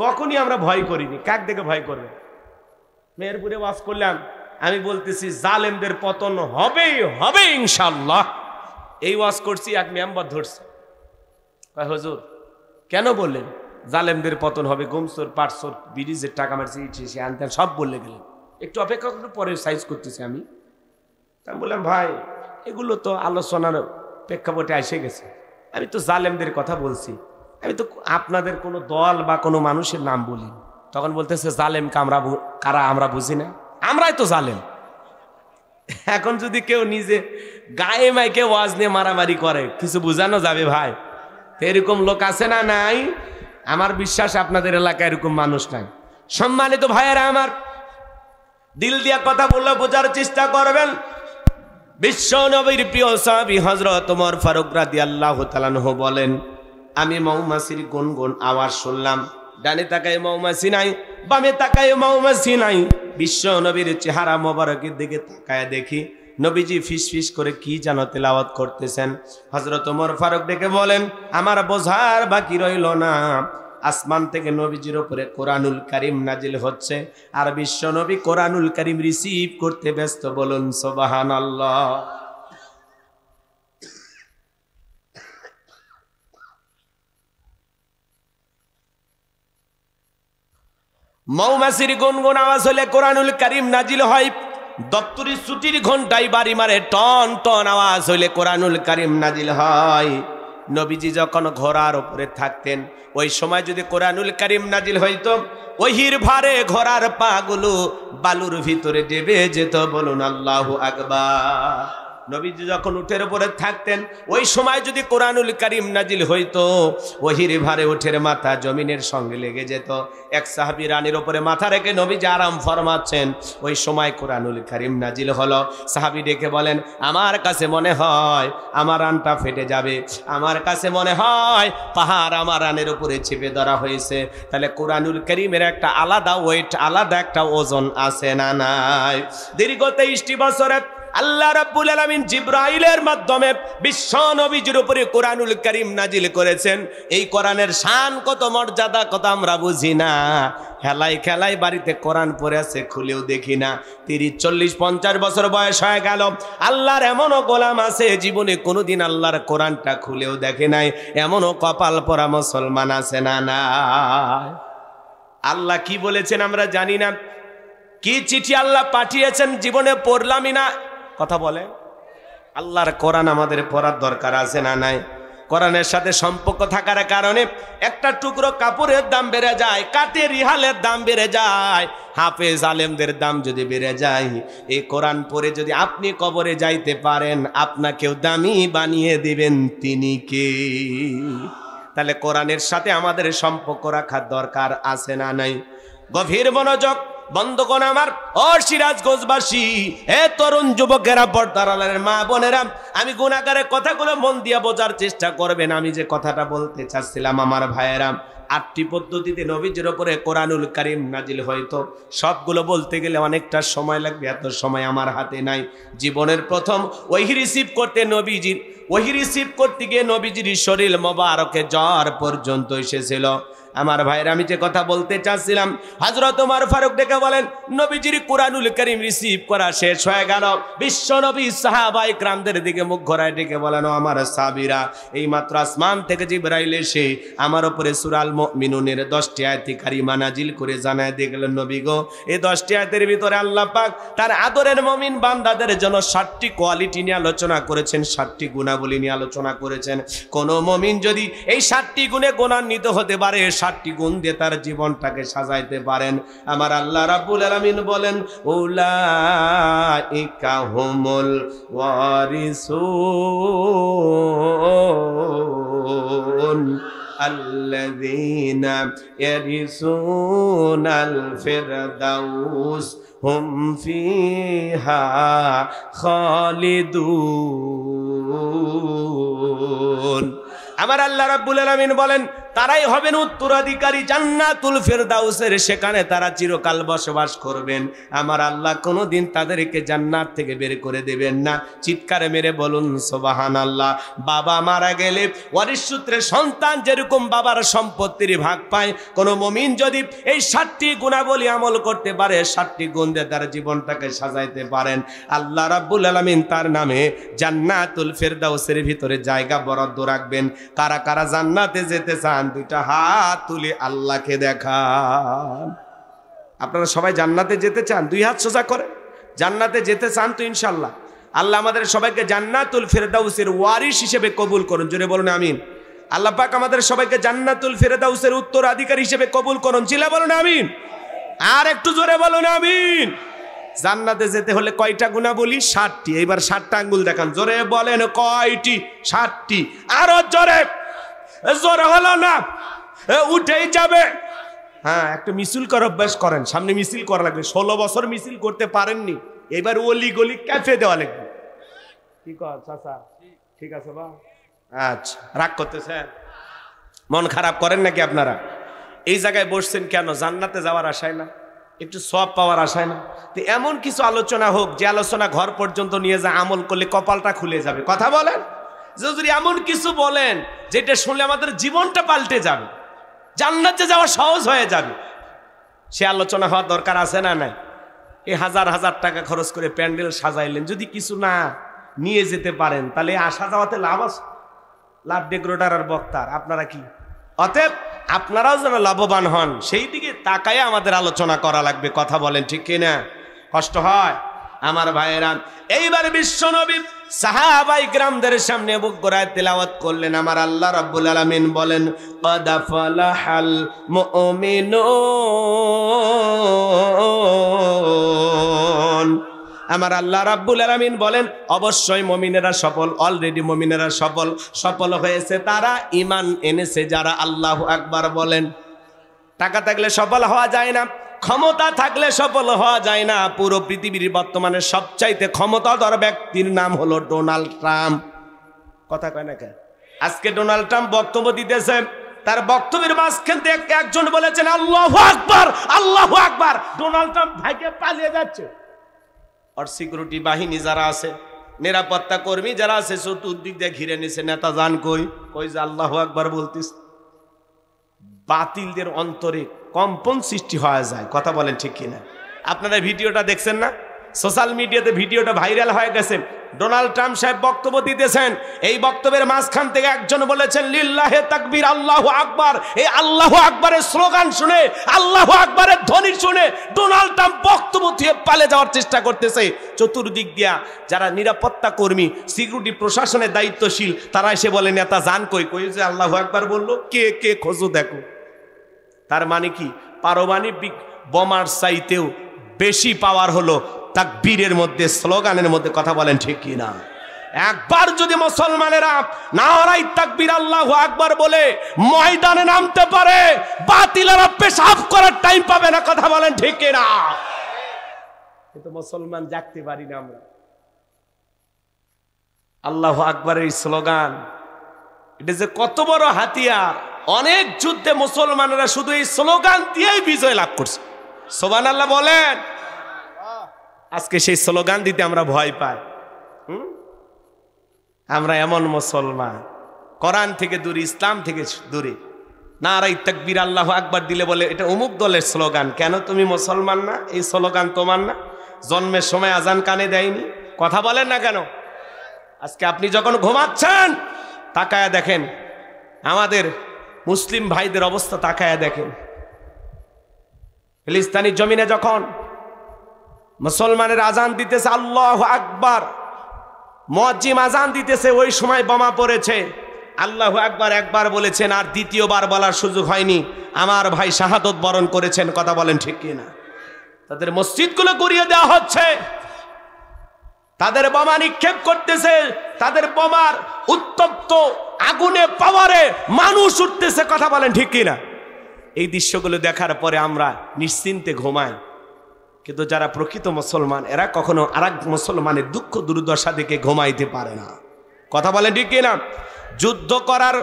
Speaker 1: তখনই আমরা ভয় করিনি। কাক দেখে ভয় করবে? মেহেরপুরে ওয়াজ করলাম, আমি বলতেছি জালেমদের পতন হবেই হবে ইনশাআল্লাহ। এই ওয়াজ করছি, এক মেম্বার ধরছে, হুজুর কেন বললেন জালেমদের পতন হবে? গোমসোর পাটসোর ব্রিজের টাকা মারছি, সে আনতেন সব বললে গেলেন, একটু অপেক্ষা করে পরে সাইজ করতেছি আমি। আমি বললাম ভাই এগুলো তো আলোচনার প্রেক্ষাপটে এসে গেছে, আমি তো জালেমদের কথা বলছি, আমি তো আপনাদের কোনো দল বা কোনো মানুষের নাম বলি। তখন বলতেছে জালেম কারা আমরা বুঝি না, আমরাই তো জালেম। এখন যদি কেউ নিজে গায়ে মাইকে ওয়াজ নিয়ে মারামারি করে কিছু বোঝানো যাবে ভাই? এরকম লোক আছে না নাই? আমার বিশ্বাস আপনাদের এলাকায় এরকম মানুষ নাই। সম্মানিত ভাইয়েরা আমার, দিল দিয়া কথা বললে বোঝার চেষ্টা করবেন। বিশ্ব নবীর প্রিয় সাহাবী হযরত ওমর ফারুক রাদিয়াল্লাহু তাআলা আনহু বলেন, আমি মৌমাছির গুনগুন আওয়াজ শুনলাম, ডানে তাকায় মৌমাছি নাই, বামে তাকায় মৌমাছি নাই। বিশ্ব নবীর চেহারা মোবারকের দিকে তাকায় দেখি নবীজি ফিস ফিস করে কি যেন তেলাওয়াত করতেছেন। হযরত ওমর ফারুক ডেকে বলেন, আমার বোঝার বাকি রইল না, আসমান থেকে নবীজির উপরে কোরআনুল কারীম নাজিল হচ্ছে, আর বিশ্ব নবী কোরআনুল কারীম রিসিভ করতে ব্যস্ত। বলুন সুবহানাল্লাহ। মৌমাছির গুনগুন আওয়াজ হলে কোরআনুল কারীম নাজিল হয়। দপ্তরি ছুটির ঘন্টায় বাড়ি মারে টন টন আওয়াজ হইলে কোরআনুল কারীম নাজিল হয়। নবীজি যখন ঘোড়ার উপরে থাকতেন, ওই সময় যদি কোরআনুল কারীম নাজিল হইতো, ওহির ভারে ঘোড়ার পাগুলো বালুর ভিতরে ডেবে যেত। বলুন আল্লাহু আকবার। নবীজি যখন উটের উপরে থাকতেন, ওই সময় যদি কোরআনুল কারীম নাজিল হইতো, ওহির ভারে উটের মাথা জমিনের সঙ্গে লেগে যেত। এক সাহাবী রানীর উপরে মাথা রেখে নবীজি আরাম ফরমাচ্ছেন, ওই সময় কোরআনুল কারীম নাজিল হলো। সাহাবী ডেকে বলেন, আমার কাছে মনে হয় আমার রানটা ফেটে যাবে, আমার কাছে মনে হয় পাহাড় আমার রানের উপরে চেপে ধরা হয়েছে। তাহলে কোরআনুল কারীমের একটা আলাদা ওয়েট, আলাদা একটা ওজন আছে না নাই? দীর্ঘ 23টি বছরে আল্লাহ রাব্বুল আলামিন জিবরাইলের মাধ্যমে বিশ্ব নবীজির উপরে কোরআনুল কারীম নাজিল করেছেন। এই কোরআনের শান কত, মর্যাদা কত আমরা বুঝি না। খেলাই খেলাই বাড়িতে কোরআন পড়ে আছে, খুলেও দেখি না। 30, 40, 50 বছর বয়স হয়ে গেল, আল্লাহর এমনও গোলাম আছে জীবনে কোনোদিন আল্লাহর কোরআনটা খুলেও দেখে নাই। এমনও কপাল পরা মুসলমান আছে না না? আল্লাহ কি বলেছেন আমরা জানি না, কি চিঠি আল্লাহ পাঠিয়েছেন জীবনে পড়লামই না। কথা বলে, আল্লাহর কোরআন আমাদের পড়ার দরকার আছে না নাই? কোরআনের সাথে সম্পর্ক থাকার কারণে একটা টুকরো কাপড়ের দাম বেড়ে যায়, কাঠের রিহালের দাম বেড়ে যায়, হাফেজ আলেমদের দাম যদি বেড়ে যায়, এই কোরআন পড়ে যদি আপনি কবরে যাইতে পারেন, আপনাকেও দামি বানিয়ে দিবেন তিনি কে? তাহলে কোরআনের সাথে আমাদের সম্পর্ক রাখার দরকার আছে না নাই? গভীর মনোযোগ বন্ধুগণ আমার, ও সিরাজগঞ্জবাসী, হে তরুণ যুবকেরা, পর্দার আড়ালের মা বোনেরা, আমি গুনাহগারের কথাগুলো মন দিয়ে বোঝার চেষ্টা করবেন। আমি যে কথাটা বলতে চাচ্ছিলাম আমার ভাইয়েরা, 8টি পদ্ধতিতে নবীজির উপরে কোরআনুল কারীম নাজিল হয়তো। সবগুলো বলতে গেলে অনেকটা সময় লাগবে, এত সময় আমার হাতে নাই। জীবনের প্রথম ওহী রিসিভ করতে নবীজির, ওহী রিসিভ করতে গিয়ে নবীজির শরীর মোবারকে জ্বর পর্যন্ত এসেছিল। আমার ভাইরা, আমি যে কথা বলতে চাচ্ছিলাম, হযরত ওমর ফারুক ডেকে বলেন, নবীজির কোরআনুল কারীম রিসিভ করা শেষ হয়ে গেল। বিশ্ব নবী সাহাবায়ে কেরামদের দিকে মুখ ঘোরায় ডেকে বলেন, ও আমার সাহাবীরা, এই মাত্র আসমান থেকে জিবরাইল এসে আমার উপরে সূরা আল মুমিনুনের 10টি আয়াতে কারিমা নাজিল করে জানায় দিয়ে গেলেন, নবী গো, এই 10টি আয়াতের ভিতরে আল্লাহ পাক তার আদরের মুমিন বান্দাদের জন্য 7টি কোয়ালিটি নিয়ে আলোচনা করেছেন, 7টি গুণাবলী নিয়ে আলোচনা করেছেন। কোন মুমিন যদি এই 7টি গুণে গুণান্বিত হতে পারে, 7টি গুণ দিয়ে তার জীবনটাকে সাজাইতে পারেন, আমার আল্লাহ রাব্বুল আলামিন বলেন, উলাইকা হুমুল ওয়ারিসুন আল্লাযীনা ইয়ারিসুনাল ফিরদাউস হুম ফিহা খালিদুন। আমার আল্লাহ রাব্বুল আলামিন বলেন, তারাই হবেন উত্তরাধিকারী জান্নাতুল ফেরদাউসের, সেখানে তারা চিরকাল বসবাস করবেন। আমার আল্লাহ কোনোদিন তাদেরকে জান্নাত থেকে বের করে দেবেন না। চিৎকার মেরে বলুন সুবহানাল্লাহ। বাবা মারা গেলে ওয়ারিশ সূত্রে সন্তান যেরকম বাবার সম্পত্তির ভাগ পায়, কোন মুমিন যদি এই 7টি গুণাবলী আমল করতে পারে, 7টি গুণ দিয়ে তার জীবনটাকে সাজাইতে পারেন, আল্লাহ রাব্বুল আলামিন তার নামে জান্নাতুল ফেরদাউসের ভিতরে জায়গা বরাদ্দ রাখবেন। কারা কারা জান্নাতে যেতে চান, 2টা হাত তুলে আল্লাহকে দেখান। আপনারা সবাই জান্নাতে যেতে চান? 2 হাত সোজা করে। জান্নাতে যেতে চান তো ইনশাআল্লাহ? আল্লাহ আমাদের সবাইকে জান্নাতুল ফেরদাউসের ওয়ারিশ হিসেবে কবুল করুন। জোরে বলুন আমিন। আল্লাহ পাক আমাদের সবাইকে জান্নাতুল ফেরদাউসের উত্তরাধিকারী হিসেবে কবুল করুন। চিল্লা বলুন আমিন। আর একটু জোরে বলুন আমিন। জান্নাতে যেতে হলে কয়টা গুণাবলী? 7টি। এইবার 7টা আঙ্গুল দেখান, জোরে বলেন কয়টি? 7টি। আরো জোরে, জোরে হলো না, উঠেই যাবে। হ্যাঁ, একটা মিছিল করার অভ্যাস করেন। সামনে মিছিল করা লাগবে। 16 বছর মিছিল করতে পারেননি, এবার অলি গলি ক্যাফে দেওয়া লাগবে। কি কর চাচা? ঠিক আছে বা? আচ্ছা, রাগ করতেছেন? মন খারাপ করেন নাকি আপনারা? এই জায়গায় বসছেন কেন? জান্নাতে যাওয়ার আশায় না? একটু সওয়াব পাওয়ার আশায় না? তো এমন কিছু আলোচনা হোক যে আলোচনা ঘর পর্যন্ত নিয়ে যা আমল করলে কপালটা খুলে যাবে। কথা বলেন। যদি এমন কিছু বলেন যেটা শুনলে আমাদের জীবনটা পাল্টে যাবে, জান্নাতে যাওয়া সহজ হয়ে যাবে, সে আলোচনা হওয়ার দরকার আছে না নাই? এই হাজার হাজার টাকা খরচ করে প্যান্ডেল সাজাইলেন, যদি কিছু না নিয়ে যেতে পারেন তাহলে আসা যাওয়াতে লাভ আছে? লাভ ডেকোরেটর আর বক্তার, আপনারা কি? অতএব আপনারাও যেন লাভবান হন সেই দিকে তাকায় আমাদের আলোচনা করা লাগবে। কথা বলেন ঠিক কিনা? কষ্ট হয় আমার ভাইয়েরা। এইবার বিশ্বনবী সাহাবায়ে কিরামদের সামনে বুক গড়ায় তেলাওয়াত করলেন। আমার আল্লাহ রাব্বুল আলামিন বলেন, ক্বাদ ফালাহাল মুমিনুন। আমার আল্লাহ রাব্বুল আলামিন বলেন, অবশ্যই মুমিনেরা সফল। অলরেডি মুমিনেরা সফল হয়েছে তারা ঈমান এনেছে যারা। আল্লাহু আকবার বলেন। টাকা থাকলে সফল হওয়া যায় না, ক্ষমতা থাকলে সফল হওয়া যায় না। পুরো পৃথিবীর বর্তমানে সবচাইতে ক্ষমতাধর ব্যক্তির নাম হলো ডোনাল্ড ট্রাম্প। কথা কয় না কেন? আজকে ডোনাল্ড ট্রাম্প বক্তব্য দিতেছে, তার বক্তব্যের মাঝখান থেকে একজন বলেছেন আল্লাহু আকবার, আল্লাহু আকবার। ডোনাল্ড ট্রাম্প ভাইকে পালিয়ে যাচ্ছে। আর সিকিউরিটি বাহিনী যারা আছে, নিরাপত্তা কর্মী যারা আছে, চতুর্দিক দিয়ে ঘিরে নিছে। নেতা যান কই যে আল্লাহু আকবার বলতিস। বাতিলদের অন্তরে কম্পন সৃষ্টি হয়ে যায়। কথা বলেন ঠিক কিনা? আপনারা ভিডিওটা দেখছেন না? সোশ্যাল মিডিয়াতে ভিডিওটা ভাইরাল হয়ে গেছে। ডোনাল্ড ট্রাম্প সাহেব বক্তব্য দিতেছেন, এই বক্তব্যের মাঝখান থেকে একজন বলেছেন লিল্লাহে তাকবীর, আল্লাহু আকবার। এই আল্লাহু আকবারের স্লোগান শুনে, আল্লাহু আকবারের ধ্বনি শুনে ডোনাল্ড ট্রাম্প বক্তব্য দিয়ে পালিয়ে যাওয়ার চেষ্টা করতেছে। চতুর্দিক দিয়া যারা নিরাপত্তা কর্মী, সিকিউরিটি প্রশাসনের দায়িত্বশীল, তারা এসে বলে নেতা যান কই যে আল্লাহু আকবার বললো, কে খোঁজো দেখো। তার মানে কি? পারমাণবিক বোমার চাইতেও বেশি পাওয়ার হলো তাকবীরের মধ্যে, স্লোগানের মধ্যে। কথা বলেন ঠিক কি না? একবার যদি মুসলমানেরা নারায়ে তাকবীর আল্লাহু আকবার বলে ময়দানে নামতে পারে, বাতিলেরা পেশাব করার টাইম পাবে না। কথা বলেন ঠিক কি না? কিন্তু মুসলমান জাগতে পারি না আমরা। আল্লাহু আকবারের স্লোগান, এটা যে কত বড় হাতিয়ার। অনেক যুদ্ধে মুসলমানেরা শুধু এই স্লোগান দিয়েই বিজয় লাভ করছে। সুবহানাল্লাহ বলেন। আজকে সেই স্লোগান দিতে আমরা ভয় পাই। আমরা এমন মুসলমান, কোরআন থেকে দূরে, ইসলাম থেকে দূরে। নারায়ে তাকবীর আল্লাহু আকবার দিলে বলে এটা অমুক দলের স্লোগান। কেন তুমি মুসলমান না? এই স্লোগান তোমার না? জন্মের সময় আজান কানে দেয়নি? কথা বলেন না কেন? আজকে আপনি যখন ঘুমাচ্ছেন তাকায়া দেখেন, আমাদের মুসলিম ভাইদের অবস্থা তাকায়া দেখেন। ফিলিস্তিনি জমিনে যখন মুসলমানের আজান দিতেছে আল্লাহু আকবার, মুয়াজ্জিন আজান দিতেছে, ওই সময় বোমা পড়েছে। আল্লাহু আকবার একবার বলেছেন, আর দ্বিতীয়বার বলার সুযোগ হয়নি। আমার ভাই শাহাদত বরণ করেছেন। কথা বলেন ঠিক কিনা? তাদের মসজিদগুলো গুড়িয়ে দেওয়া হচ্ছে, তাদের বোমা নিক্ষেপ করতেছে, তাদের বোমার উত্তপ্ত আগুনে পাওয়ারে মানুষ উঠতেছে। কথা বলেন ঠিক কিনা? এই দৃশ্যগুলো দেখার পরে আমরা নিশ্চিন্তে ঘুমাই। কিন্তু যারা প্রকৃত মুসলমান, এরা কখনো আরেক মুসলমানের দুঃখ দুর্দশা দেখে ঘুমাইতে পারে না। কথা বলেন ঠিক কিনা? যুদ্ধ করার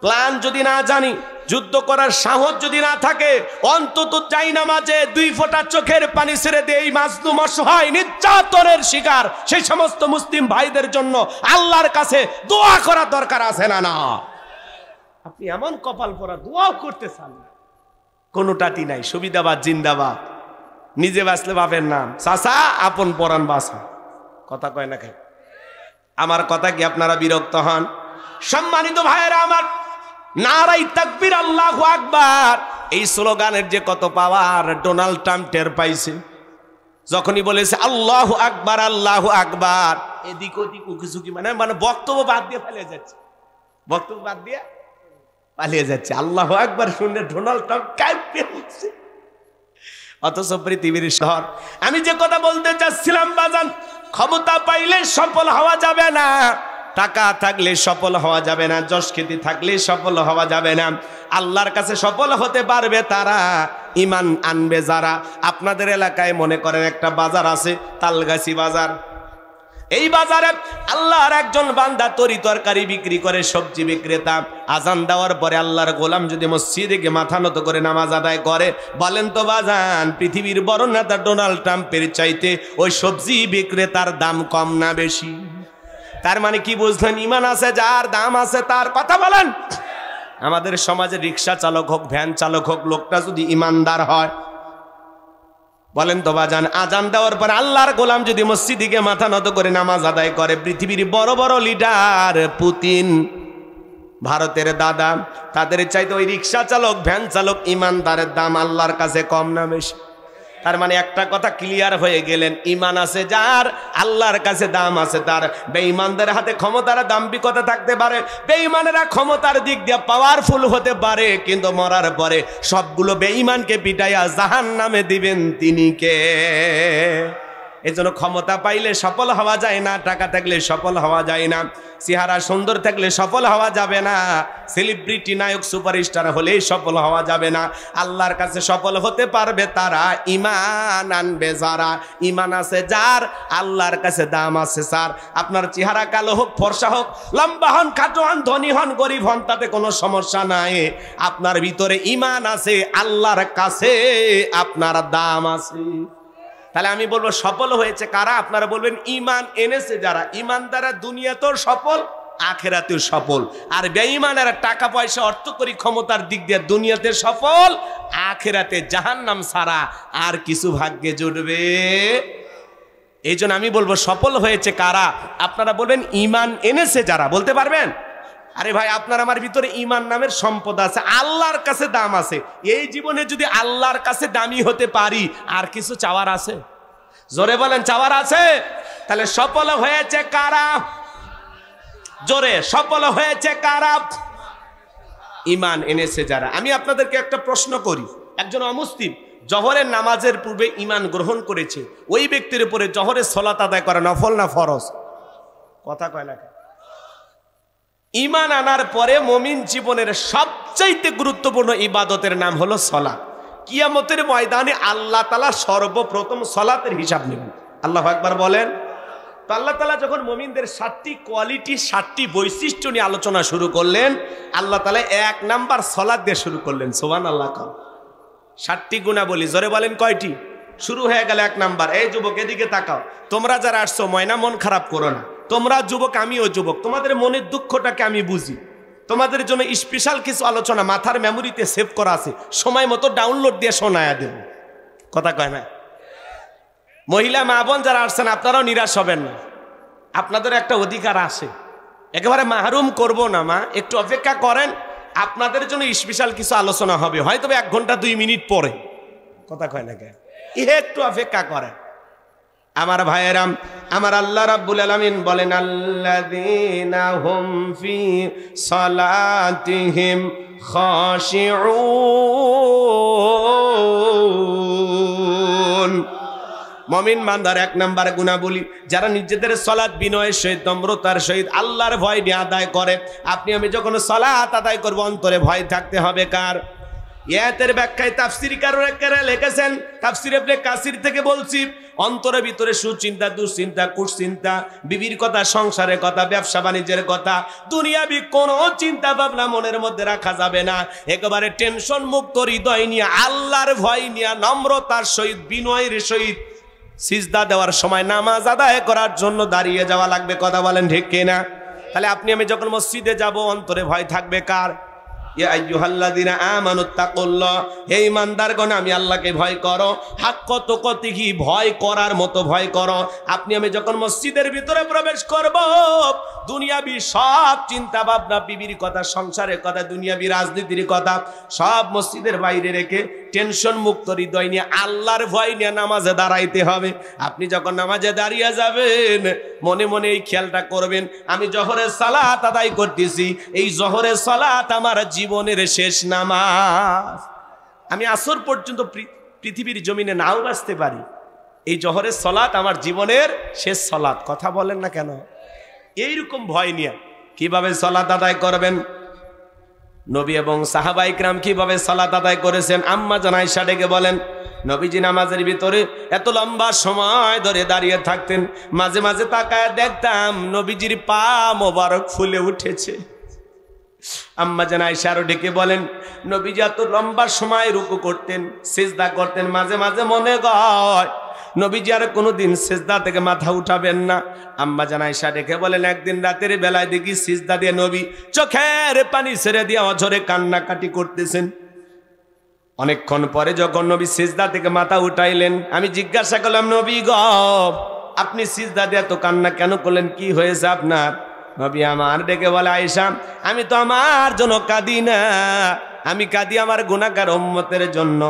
Speaker 1: প্ল্যান যদি না জানি, যুদ্ধ করার সাহস যদি না থাকে, অন্তত চাই না মাঝে 2 ফোঁটা চোখের পানি ছেড়ে দিয়ে এই মাজলুম অসহায় নির্যাতনের শিকার সেই সমস্ত মুসলিম ভাইদের জন্য আল্লাহর কাছে দোয়া করা দরকার আছে না? না, আপনি এমন কপাল পরা দোয়াও করতে চান না, কোনোটাটি নাই। সুবিধাবাদ জিন্দাবাদ, নিজে বাঁচলে বাপের নাম, চাচা আপন পরাণ বাঁচা, কথা কয় না খাই। আমার কথা কি আপনারা বিরক্ত হন? সম্মানিত ভাইয়েরা আমার, নারাই তাকবীর আল্লাহু আকবার, এই স্লোগানের যে কত পাওয়ার ডোনাল্ড ট্রাম্প টের পাইছে। যখনই বলেছে আল্লাহু আকবার আল্লাহু আকবার, এদিক ওদিক উকিঝুঁকি মানে বক্তব্য বাদ দিয়ে পালিয়ে যাচ্ছে, বক্তব্য বাদ দিয়ে পালিয়ে যাচ্ছে। আল্লাহু আকবার শুনলে ডোনাল্ড ট্রাম্প কাঁপে উঠছে। অথচ পৃথিবীর শহর, আমি যে কথা বলতে চাচ্ছিলাম বাজান, ক্ষমতা পাইলে সফল হওয়া যাবে না, টাকা থাকলে সফল হওয়া যাবে না, যশ খ্যাতি থাকলে সফল হওয়া যাবে না। আল্লাহর কাছে সফল হতে পারবে তারা, ঈমান আনবে যারা। আপনাদের এলাকায় মনে করেন একটা বাজার আছে, তালগাছি বাজার। এই বাজারে আল্লাহর একজন বান্দা তরি তরকারি বিক্রি করে, সবজি বিক্রেতা। আজান দেওয়ার পরে আল্লাহর গোলাম যদি মসজিদে গিয়ে মাথা নত করে নামাজ আদায় করে, বলেন তো বাজান, পৃথিবীর বড় নেতা ডোনাল্ড ট্রাম্পের চাইতে ওই সবজি বিক্রেতার দাম কম না বেশি? তার মানে কি বুঝলেন? ঈমান আছে যার, দাম আছে তার। কথা বলেন। আমাদের সমাজে রিক্সা চালক হোক, ভ্যান চালক হোক, লোকটা যদি ইমানদার হয়, বলেন তো বাজান, আজান দেওয়ার পর আল্লাহর গোলাম যদি মসজিদে মাথা নত করে নামাজ আদায় করে, পৃথিবীর বড় বড় লিডার, পুতিন, ভারতের দাদা, তাদের চাইতে ওই রিক্সা চালক, ভ্যান চালক, ইমানদারের দাম আল্লাহর কাছে কম না বেশি? তার মানে একটা কথা ক্লিয়ার হয়ে গেলেন, ঈমান আছে যার, আল্লাহর কাছে দাম আছে তার। বেঈমানদের হাতে ক্ষমতার দাম্ভিকতা থাকতে পারে, বেঈমানেরা ক্ষমতার দিক দিয়ে পাওয়ারফুল হতে পারে, কিন্তু মরার পরে সবগুলো বেঈমানকে পিটাইয়া জাহান্নামে দিবেন তিনি কে? এজন্য ক্ষমতা পাইলে সফল হওয়া যায় না, টাকা থাকলে সফল হওয়া যায় না, চেহারা সুন্দর থাকলে সফল হওয়া যাবে না, সেলিব্রিটি নায়ক সুপারস্টার হলেই সফল হওয়া যাবে না। আল্লাহর কাছে সফল হতে পারবে তারা, ঈমান আনবে যারা। ঈমান আছে যার, আল্লাহর কাছে দাম আছে স্যার। আপনার চেহারা কালো হোক, ফর্সা হোক, লম্বা হন, খাটো হন, ধনী হন, গরিব হন, তাতে কোনো সমস্যা নাই। আপনার ভিতরে ঈমান আছে, আল্লাহর কাছে আপনার দাম আছে। তাহলে আমি বলবো সফল হয়েছে কারা? আপনারা বলবেন ঈমান এনেছে যারা। ঈমান দ্বারা দুনিয়াতেও সফল, আখেরাতেও সফল। আর বেঈমানেরা টাকা পয়সা, অর্থ করি, ক্ষমতার দিক দিয়ে দুনিয়াতে সফল, আখেরাতে জাহান্নাম ছাড়া আর কিছু ভাগ্যে জুটবে। এই জন্য আমি বলবো সফল হয়েছে কারা? আপনারা বলবেন ঈমান এনেছে যারা। বলতে পারবেন? আরে ভাই, আপনার আমার ভিতরে ঈমান নামের সম্পদ আছে, আল্লাহর কাছে দাম আছে। এই জীবনে যদি আল্লাহর কাছে দামি হতে পারি, আর কিছু চাওয়ার আছে? জোরে বলেন, চাওয়ার আছে? তাহলে সফল হয়েছে কারা? জোরে, সফল হয়েছে কারা? ঈমান এনেছে যারা। আমি আপনাদেরকে একটা প্রশ্ন করি, একজন অমুসলিম জোহরের নামাজের পূর্বে ঈমান গ্রহণ করেছে, ওই ব্যক্তির উপরে জোহরের সালাত আদায় করা নফল না ফরজ? কথা কয় না? ঈমান আনার পরে মুমিন জীবনের সবচাইতে গুরুত্বপূর্ণ ইবাদতের নাম হলো সালাত। কিয়ামতের ময়দানে আল্লাহ তাআলা সর্বপ্রথম সালাতের হিসাব নেবেন। আল্লাহু আকবার বলেন। তো আল্লাহ তাআলা যখন মুমিনদের 7টি কোয়ালিটি, 7টি বৈশিষ্ট্য নিয়ে আলোচনা শুরু করলেন, আল্লাহ তাআলা 1 নাম্বার সালাত দিয়ে শুরু করলেন। সুবহানাল্লাহ। 7টি গুণাবলী, জোরে বলেন কয়টি? শুরু হয়ে গেল 1 নাম্বার। এই যুবক, এদিকে তাকাও। তোমরা যারা আসছো, ময়না মন খারাপ করো না। তোমরা যুবক, আমিও যুবক, তোমাদের মনের দুঃখটাকে আমি বুঝি। তোমাদের জন্য স্পেশাল কিছু আলোচনা মাথার মেমোরিতে সেভ করা আছে, সময় মতো ডাউনলোড দিয়ে শোনায়া দেব। কথা কয় না? মহিলা মা বোন যারা আসছেন, আপনারাও নিরাশ হবেন না, আপনাদের একটা অধিকার আছে, একেবারে মাহরুম করব না মা, একটু অপেক্ষা করেন, আপনাদের জন্য স্পেশাল কিছু আলোচনা হবে, হয়তো 1 ঘন্টা 2 মিনিট পরে। কথা কয় না? একটু অপেক্ষা করেন আমার ভাইয়েরাম। আমার আল্লাহ রাব্বুল আলামিন বলেন, আল্লাযীনা হুম ফি সালাতিহিম খাশিউন। মুমিন বান্দার 1 নাম্বার গুণাবলী, যারা নিজেদের সালাত বিনয়ের সহিত, নম্রতার সহিত, আল্লাহর ভয় নিয়ে আদায় করে। আপনি আমি যখন সালাত আদায় করব, অন্তরে ভয় থাকতে হবে কার? ইয়াতের ব্যাখ্যায় তাফসীরকাররা লিখেছেন, তাফসীর ইবনে কাসির থেকে বলছি, অন্তরের ভিতরে সুচিন্তা, দুশ্চিন্তা, কুশ্চিন্তা, বিবির কথা, সংসারের কথা, ব্যবসা বাণিজ্যের কথা, দুনিয়াবি কোনো চিন্তা ভাবনা মনের মধ্যে রাখা যাবে না। একেবারে টেনশন মুক্ত হৃদয় নিয়ে, আল্লাহর ভয় নিয়ে, নম্রতার সহিত, বিনয়ের সহিত সিজদা দেওয়ার সময় নামাজ আদায় করার জন্য দাঁড়িয়ে যাওয়া লাগবে। কথা বলেন ঠিক কিনা? তাহলে আপনি আমি যখন মসজিদে যাব, অন্তরে ভয় থাকবে কার? ইয়া আইয়ুহাল্লাযীনা আমানুত্তাকুল্লাহ, হে ঈমানদারগণ আমি আল্লাহকে ভয় করো, হাক্কা তুকাতিহি, ভয় করার মতো ভয় করো। আপনি আমি যখন মসজিদের ভিতরে প্রবেশ করব, দুনিয়াবি সব চিন্তা ভাবনা, বিবির কথা, সংসারের কথা, দুনিয়াবি রাজনীতির কথা সব মসজিদের বাইরে রেখে টেনশন মুক্ত হৃদয় নিয়ে, আল্লাহর ভয় নিয়ে নামাজে দাঁড়াইতে হবে। আপনি যখন নামাজে দাঁড়িয়ে যাবেন, মনে মনে এই খেয়ালটা করবেন, আমি জোহরের সালাত আদায় করতেছি, এই জোহরের সালাত আমার জীবনের শেষ নামাজ। আমি আসর পর্যন্ত পৃথিবীর জমিনে নাও বাঁচতে পারি, এই জোহরের সালাত আমার জীবনের শেষ সালাত। কথা বলেন না কেন? এইরকম ভয় নিয়ে কিভাবে সালাত আদায় করবেন? নবী এবং সাহাবা ইকরাম কিভাবে সালাত আদায় করেছেন? আম্মা জান আয়েশা ডেকে বলেন, নবীজি নামাজের ভিতরে এত লম্বা সময় ধরে দাঁড়িয়ে থাকতেন, মাঝে মাঝে তাকায় দেখতাম নবীজির পা মোবারক ফুলে উঠেছে। আম্মা জান আয়েশা আরো ডেকে বলেন, নবীজি এত লম্বা সময় রুকু করতেন, সিজদা করতেন, মাঝে মাঝে মনে হয় নবীজি আর কোনোদিন সিজদা থেকে মাথা উঠাবেন না। আম্মা জান আয়েশা ডেকে বলেন, একদিন রাতের বেলায় দেখি সিজদা দিয়ে নবী চোখের পানি ছেড়ে দিয়ে অঝরে কান্নাকাটি করতেছেন। অনেকক্ষণ পরে যখন নবী সিজদা থেকে মাথা উঠাইলেন, আমি জিজ্ঞাসা করলাম, নবী গো, আপনি সিজদা দিয়ে এত কান্না কেন করলেন? কি হয়েছে আপনার? নবী আমার ডেকে বলে, আয়েশা, আমি তো আমার জন্য কাঁদি না, আমি কাঁদি আমার গুনাহগার উম্মতের জন্য।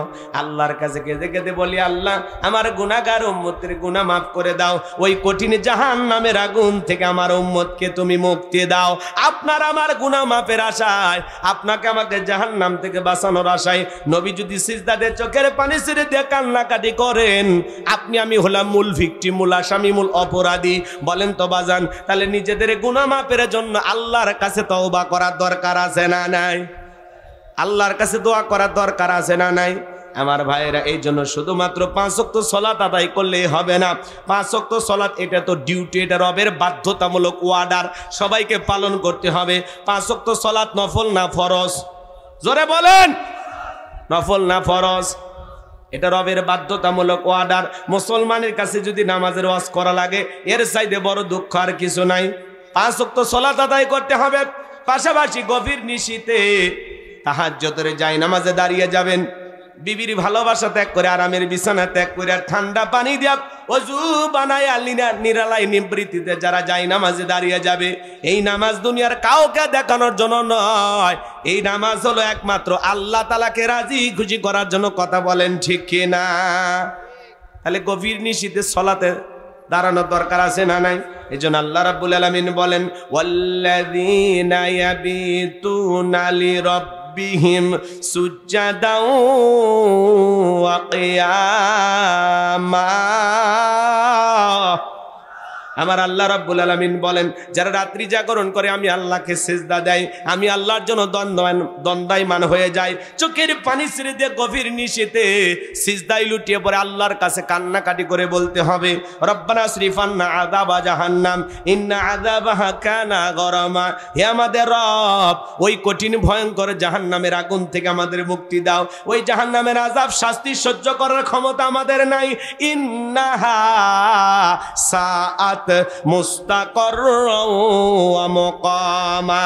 Speaker 1: আল্লাহর কাছে কেঁদে কেঁদে বলি, আল্লাহ আমার গুনাহগার উম্মতের গুনাহ মাফ করে দাও, ওই কঠিন জাহান্নামের আগুন থেকে আমার উম্মতকে তুমি মুক্তি দাও। আপনার আমার গুনাহ মাফের আশায়, আপনাকে আমাকে জাহান্নাম থেকে বাঁচানোর আশায় নবী যদি সিজদা দিয়ে চোখের পানি ছেড়ে দিয়ে কান্নাকাটি করেন, আপনি আমি হলাম মূল ভিকটিম, মূল আসামি, মূল অপরাধী। বলেন তো বাজান, তাহলে নিজেদের গুনাহ মাফের জন্য আল্লাহর কাছে তওবা করার দরকার আছে না নাই? আল্লাহর কাছে দোয়া করার দরকার আছে না নাই? আমার ভাইয়েরা, এই জন্য শুধুমাত্র 5 ওয়াক্ত সালাত আদায় করলেই হবে না। 5 ওয়াক্ত সালাত এটা তো ডিউটি, এটা রবের বাধ্যতামূলক ওয়ার্ডার, সবাইকে পালন করতে হবে। 5 ওয়াক্ত সালাত নফল না ফরজ? জোরে বলেন, নফল না ফরজ? এটা রবের বাধ্যতামূলক ওয়ার্ডার। মুসলমানের কাছে যদি নামাজের ওয়াজ করা লাগে, এর চাইতে বড় দুঃখ আর কিছু নাই। 5 ওয়াক্ত সালাত আদায় করতে হবে, পাশাপাশি গভীর নিশীতে তাহাজ্জুদের জায়নামাজে দাঁড়িয়ে যাবেন। বিবির ভালোবাসা ত্যাগ করে, আরামের বিছানা ত্যাগ করে, আর ঠান্ডা পানি দিয়া ওযু বানায় নিরালাই নিবৃত্তিতে যারা জায়নামাজে দাঁড়িয়ে যাবে, এই নামাজ দুনিয়ার কাউকে দেখানোর জন্য নয়, এই নামাজ হলো একমাত্র আল্লাহ তাআলাকে রাজি খুশি করার জন্য। কথা বলেন ঠিক কিনা? তাহলে গভীর নিশীতে সালাতে দাঁড়ানোর দরকার আছে না নাই? এই জন্য আল্লাহ রাব্বুল আলামিন বলেন, ওয়াল্লাযীনা ইয়াবিতুনা লিরাব্বিহিম সুজ্জাদাও ওয়া কিয়ামা। আমার আল্লাহ রাব্বুল আলামিন বলেন, যারা রাত্রি জাগরণ করে আমি আল্লাহকে সিজদা দেয়, আমি আল্লাহর জন্য দণ্ডায়মান হয়ে যায়, চোখের পানি ছেড়ে দিয়ে গভীর নিশীতে সিজদায় লুটিয়ে পড়ে আল্লাহর কাছে কান্নাকাটি করে বলতে হবে, রব্বানা সরিফান্না আযাবা জাহান্নাম ইন্না আযাবাহা কানা গরামা। হে আমাদের রব, ওই কঠিন ভয়ঙ্কর জাহান্নামের আগুন থেকে আমাদের মুক্তি দাও, ওই জাহান্নামের আযাব শাস্তি সহ্য করার ক্ষমতা আমাদের নাই। ইন্নাহা সাআত মুস্তাকার ওয়া মুকামা,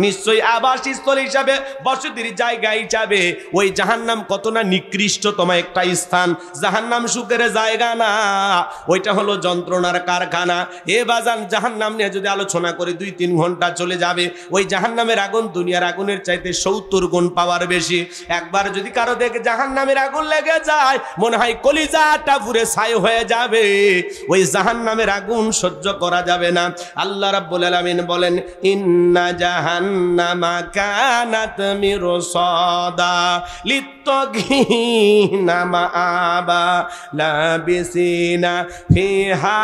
Speaker 1: নিশ্চয়ই আবাসস্থল হিসাবে, বসতির জায়গা হিসাবে ওই জাহান্নাম কত না নিকৃষ্টতম একটা স্থান। জাহান্নাম সুখের জায়গা না, ওইটা হলো যন্ত্রণার কারখানা। এ বাজান, জাহান্নাম নিয়ে যদি আলোচনা করে 2-3 ঘন্টা চলে যাবে। ওই জাহান্নামের আগুন দুনিয়ার আগুনের চাইতে 70 গুণ পাওয়ার বেশি। একবার যদি কারো দেখে জাহান্নামের আগুন লেগে যায়, মনে হয় কলিজাটা পুরে ছাই হয়ে যাবে। ওই জাহান্নামের আগুন সহ্য করা যাবে না। আল্লাহ রাব্বুল আলামিন বলেন, ইন্না জাহান্নামা কানাত মিরসাদা লিত্তাগিনা মাআবা লাবিসিনা ফিহা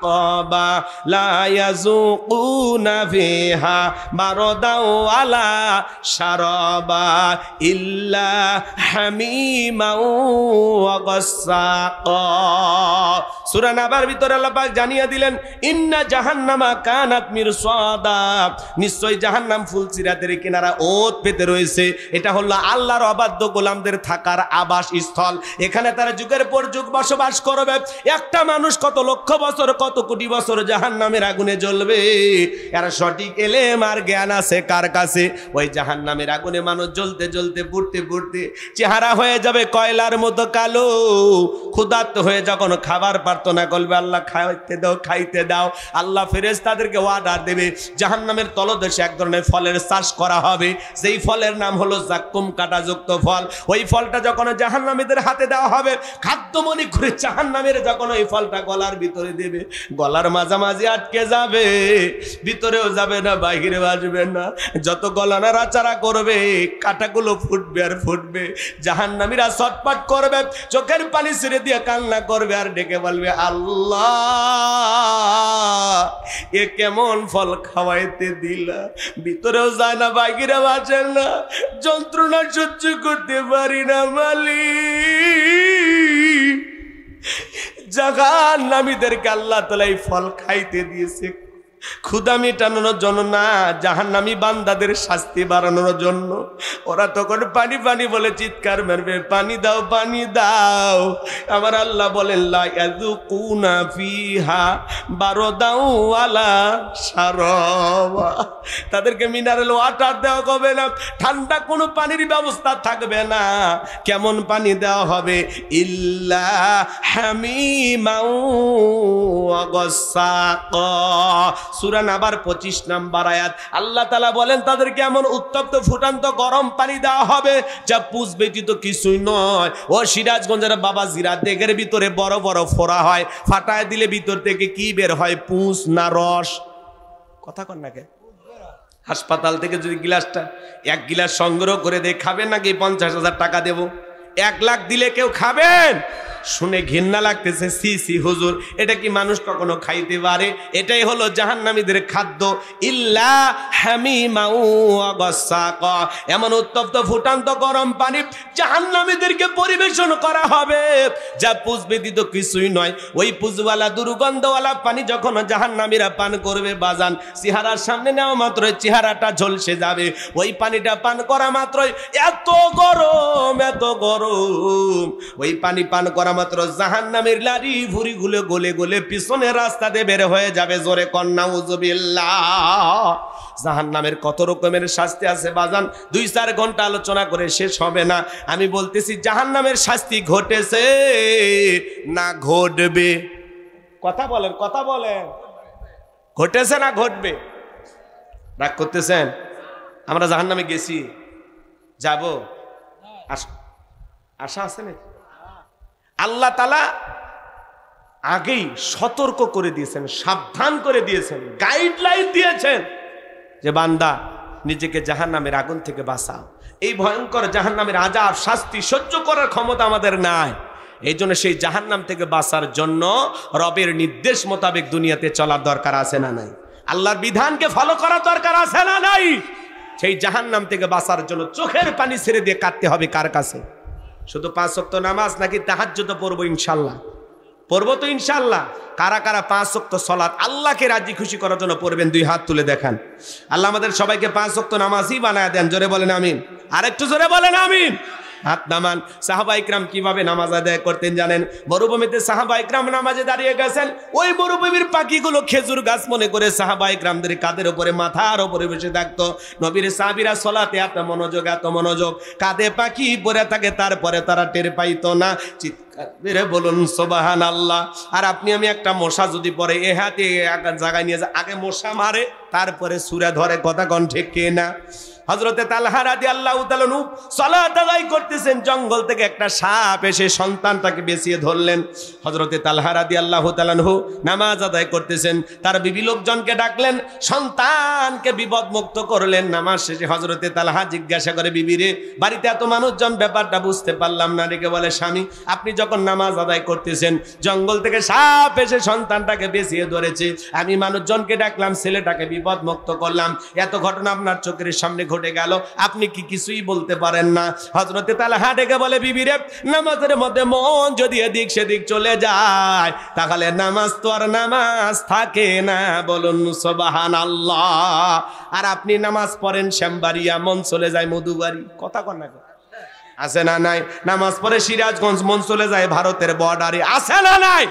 Speaker 1: আকাবা লা ইয়াযুকুনা ফিহা বারদাও ওয়ালা শারাবা ইল্লা হামিমাও ওয়া গাসসাকা। সূরা নাবার ভিতরে আল্লাহ পাক জানিয়ে দিলেন ইন্না জাহান্নামা কানাত মিরসাদা, নিশ্চয় জাহান্নাম ফুলসিরাতের কিনারা ওত পেতে রয়েছে। এটা হলো আল্লাহর অবাধ্য গোলামদের থাকার আবাস স্থল। এখানে তারা যুগের পর যুগ বসবাস করবে। একটা মানুষ কত লক্ষ বছর কত কোটি বছর জাহান্নামের আগুনে জ্বলবে, এর সঠিক এলেম আর জ্ঞান আছে কার কাছে? ওই জাহান্নামের আগুনে মানুষ জ্বলতে জ্বলতে পুড়তে পুড়তে চেহারা হয়ে যাবে কয়লার মতো কালো। ক্ষুধার্ত হয়ে যখন খাবার প্রার্থনা করবে আল্লাহ খাইতে দাও খাইতে দাও, আল্লাহ ফেরেশতাদেরকে অর্ডার দেবে জাহান্নামের তলদেশে এক ধরনের ফলের চাষ করা হবে। সেই ফলের নাম হলো জাক্কুম, কাঁটাযুক্ত ফল। ওই ফলটা যখন জাহান্নামীদের হাতে দেওয়া হবে, খাদ্যমণি করে জাহান্নামীরা যখন ওই ফলটা গলার ভিতরে দেবে, গলার মাঝামাঝি আটকে যাবে, ভিতরেও যাবে না বাহিরে আসবে না। যত গলা নাড়াচাড়া করবে কাঁটাগুলো ফুটবে আর ফুটবে। জাহান্নামীরা ছটফট করবে, চোখের পানি ছেড়ে দিয়ে কান্না করবে আর ডেকে বলবে আল্লাহ এ কেমন ফল খাওয়াইতে দিলা, ভিতরেও যায় না বাহিরে বাঁচে না, যন্ত্রণা সহ্য করতে পারি না মালিক। জাহান্নামীদেরকে আল্লাহ তাআলা এই ফল খাইতে দিয়েছে ক্ষুধা মেটানোর জন্য না, জাহান্নামী বান্দাদের শাস্তি বাড়ানোর জন্য। ওরা তখন পানি পানি বলে চিৎকার মারবে, পানি দাও পানি দাও। আমার আল্লাহ বলেন লা ইয়াযুকুনা ফিহা বারদাও ওয়ালা শারাবা, তাদেরকে মিনারেল ওয়াটার দেওয়া হবে না, ঠান্ডা কোনো পানির ব্যবস্থা থাকবে না। কেমন পানি দেওয়া হবে? ইল্লা হামিমাও ওয়া গাসসাকা। সূরা নাবার 25 নম্বর আয়াত। আল্লাহ তাআলা বলেন তাদেরকে এমন উত্তপ্ত ফুটান্ত গরম পানি দেওয়া হবে যা পুষ ব্যতীত কিছুই নয়। ও সিরাজগঞ্জের বাবা জিরা দেগের ভিতরে বড় বড় ফোড়া হয়, ফাটায় দিলে ভিতর থেকে কি বের হয়? পুষ না রস? কথা কন না কে? হাসপাতাল থেকে যদি গিলাসটা 1 গিলাস সংগ্রহ করে দেয়, খাবেন নাকি? 50,000 টাকা দেব, 1 লাখ দিলে কেউ খাবেন? শুনে ঘৃণা লাগতেছে, সি সি হুজুর, এটা কি মানুষ কখনো খাইতে পারে? এটাই হলো জাহান্নামীদের খাদ্য। ইল্লা হামিমাউ ওয়া গাসসাকা, এমন উত্তপ্ত ফুটান্ত গরম পানি জাহান্নামীদেরকে পরিবেশন করা হবে যা পুষ ব্যতীত কিছুই নয়। ওই পুষওয়ালা দুর্গন্ধওয়ালা পানি যখন জাহান্নামীরা পান করবে বাজান, চেহারার সামনে নেওয়া মাত্রই চেহারাটা ঝলসে যাবে। ওই পানিটা পান করা মাত্রই এত গরম এত গরম, ওই পানি পান করা মাত্র জাহান্নামের লারি ভুরি গুলো গলে গলে পিছনের রাস্তাতে বের হয়ে যাবে। জোরে কন্না উযুবিল্লাহ। জাহান্নামের কত রকমের শাস্তি আছে বাজান, 2-4 ঘন্টা আলোচনা করে শেষ হবে না। আমি বলতেছি জাহান্নামের শাস্তি ঘটেছে না ঘটবে? কথা বলেন কথা বলেন, ঘটেছে না ঘটবে? রাগ করতেছেন? আমরা জাহান্নামে গেছি, যাব, আশা আছে না? আল্লাহ তাআলা আগেই সতর্ক করে দিয়েছেন, সাবধান করে দিয়েছেন, গাইডলাইন দিয়েছেন যে বান্দা নিজেকে জাহান্নামের আগুন থেকে বাঁচাও। এই ভয়ঙ্কর জাহান্নামের আযাব শাস্তি সহ্য করার ক্ষমতা আমাদের নাই। এই জন্য সেই জাহান্নাম থেকে বাঁচার জন্য রবের নির্দেশ মোতাবেক দুনিয়াতে চলার দরকার আছে না নাই? আল্লাহর বিধানকে ফলো করার দরকার আছে না নাই? সেই জাহান্নাম থেকে বাঁচার জন্য চোখের পানি ছেড়ে দিয়ে কাঁদতে হবে কার কাছে? শুধু 5 ওয়াক্ত নামাজ নাকি তাহাজ্জুদ পড়বো? ইনশাল্লাহ পড়বো তো ইনশাল্লাহ। কারা কারা 5 ওয়াক্ত সালাত আল্লাহকে রাজি খুশি করার জন্য পড়বেন? 2 হাত তুলে দেখান। আল্লাহ আমাদের সবাইকে 5 ওয়াক্ত নামাজই বানায় দেন। জোরে বলেন আমিন। আরেকটু জোরে বলেন আমিন। হাত নামান। সাহাবা ইকরাম কিভাবে নামাজ আদায় করতেন জানেন? মরুভূমিতে সাহাবা ইকরাম নামাজে দাঁড়িয়ে গেছেন, ওই মরুভূমির পাখিগুলো খেজুর গাছ মনে করে সাহাবা ইকরামদের কাঁধের উপরে মাথার উপরে বসে থাকতো। নবীর সাহাবীরা সালাতে এত মনোযোগ, কাঁধে পাখি পড়ে থাকে, তারপরে তারা টের পাইতো না। চিৎকার মেরে বলুন সুবহানাল্লাহ। আর আপনি আমি একটা মশা যদি পড়ে এ হাতে এক জায়গায় নিয়ে যায়, আগে মশা মারে তারপরে সূরা ধরে, কথা কোন ঠিক না? হযরতে তালহা রাদিয়াল্লাহু তাআলা নু সালাত আদায় করতেছেন, জঙ্গল থেকে একটা সাপ এসে সন্তানটাকে বেঁচিয়ে ধরলেন। হযরতে তালহা রাদিয়াল্লাহু তাআলা নামাজ আদায় করতেছেন, তার বিবি লোকজনকে ডাকলেন, সন্তানকে বিপদমুক্ত করলেন। নামাজ শেষে হযরতে তালহা জিজ্ঞাসা করে, বিবি রে, বাড়িতে এত মানুষজন, ব্যাপারটা বুঝতে পারলাম না। রেখে বলে, স্বামী, আপনি যখন নামাজ আদায় করতেছেন, জঙ্গল থেকে সাপ এসে সন্তানটাকে বেঁচিয়ে ধরেছে, আমি মানুষজনকে ডাকলাম, ছেলেটাকে বিপদমুক্ত করলাম, এত ঘটনা আপনার চোখের সামনে ঘটে গেল, আপনি কি কিছুই বলতে পারেন না? হযরতে তালহা ডেকে বলে, বিবি রে, নামাজের মধ্যে মন যদি এদিক সেদিক চলে যায়, তাহলে নামাজ তো আর নামাজ থাকে না। বলুন সুবহানাল্লাহ। আর আপনি নামাজ পড়েন শ্যামবাড়িয়া, মন চলে যায় মধুবাড়ি। কথা কন না আছে না নাই? নামাজ পড়ে সিরাজগঞ্জ, মন চলে যায় ভারতের বর্ডারে। আছে না নাই?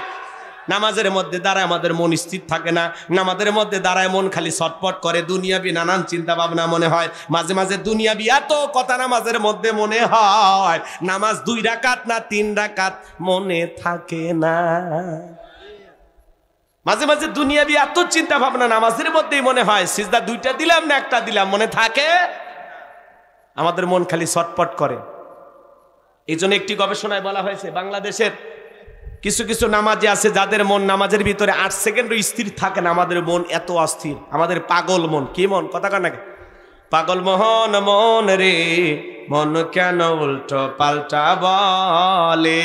Speaker 1: নামাজের মধ্যে দাঁড়ায় আমাদের মন স্থির থাকে না, নামাজের মধ্যে দাঁড়ায় মন খালি ছটপট করে, দুনিয়াবি নানান চিন্তা ভাবনা মনে হয়, মাঝে মাঝে দুনিয়াবি এত কথা নামাজের মধ্যে মনে হয়, নামাজ 2 রাকাত না 3 রাকাত মনে থাকে না। মাঝে মাঝে দুনিয়াবি এত চিন্তা ভাবনা নামাজের মধ্যেই মনে হয়, সিজদা 2টা দিলাম না 1টা দিলাম, মনে থাকে। আমাদের মন খালি ছটপট করে। এই জন্য একটি গবেষণায় বলা হয়েছে, বাংলাদেশের কিছু কিছু নামাজি আছে যাদের মন নামাজের ভিতরে 8 সেকেন্ডও স্থির থাকে না। আমাদের মন এত অস্থির, আমাদের পাগল মন। কি মন? কথা কন নাকি? পাগল মোহন মন রে, মন কেন উল্টো পাল্টা বলে,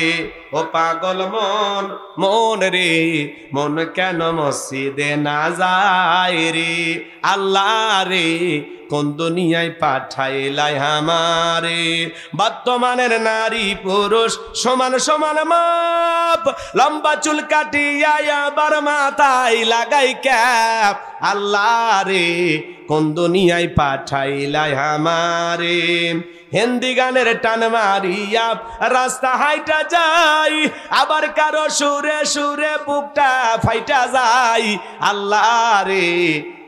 Speaker 1: ও পাগল মন মন রে, মন কেন মসজিদে না যায় রে, আল্লাহ রে কোন দুনিয়ায় পাঠাইলাই আমারে। বর্তমানের নারী পুরুষ সমান সমান মাপ, লম্বা চুল কাটিয়া আবার মাথায় লাগাই ক্যাপ, আল্লাহ রে কোন দুনিয়ায় পাঠাইলাই আমারে। হিন্দি গানের টান মারিয়া রাস্তা হাইটা যাই, আবার কারো সুরে সুরে বুকটা ফাইটা যাই, আল্লাহ রে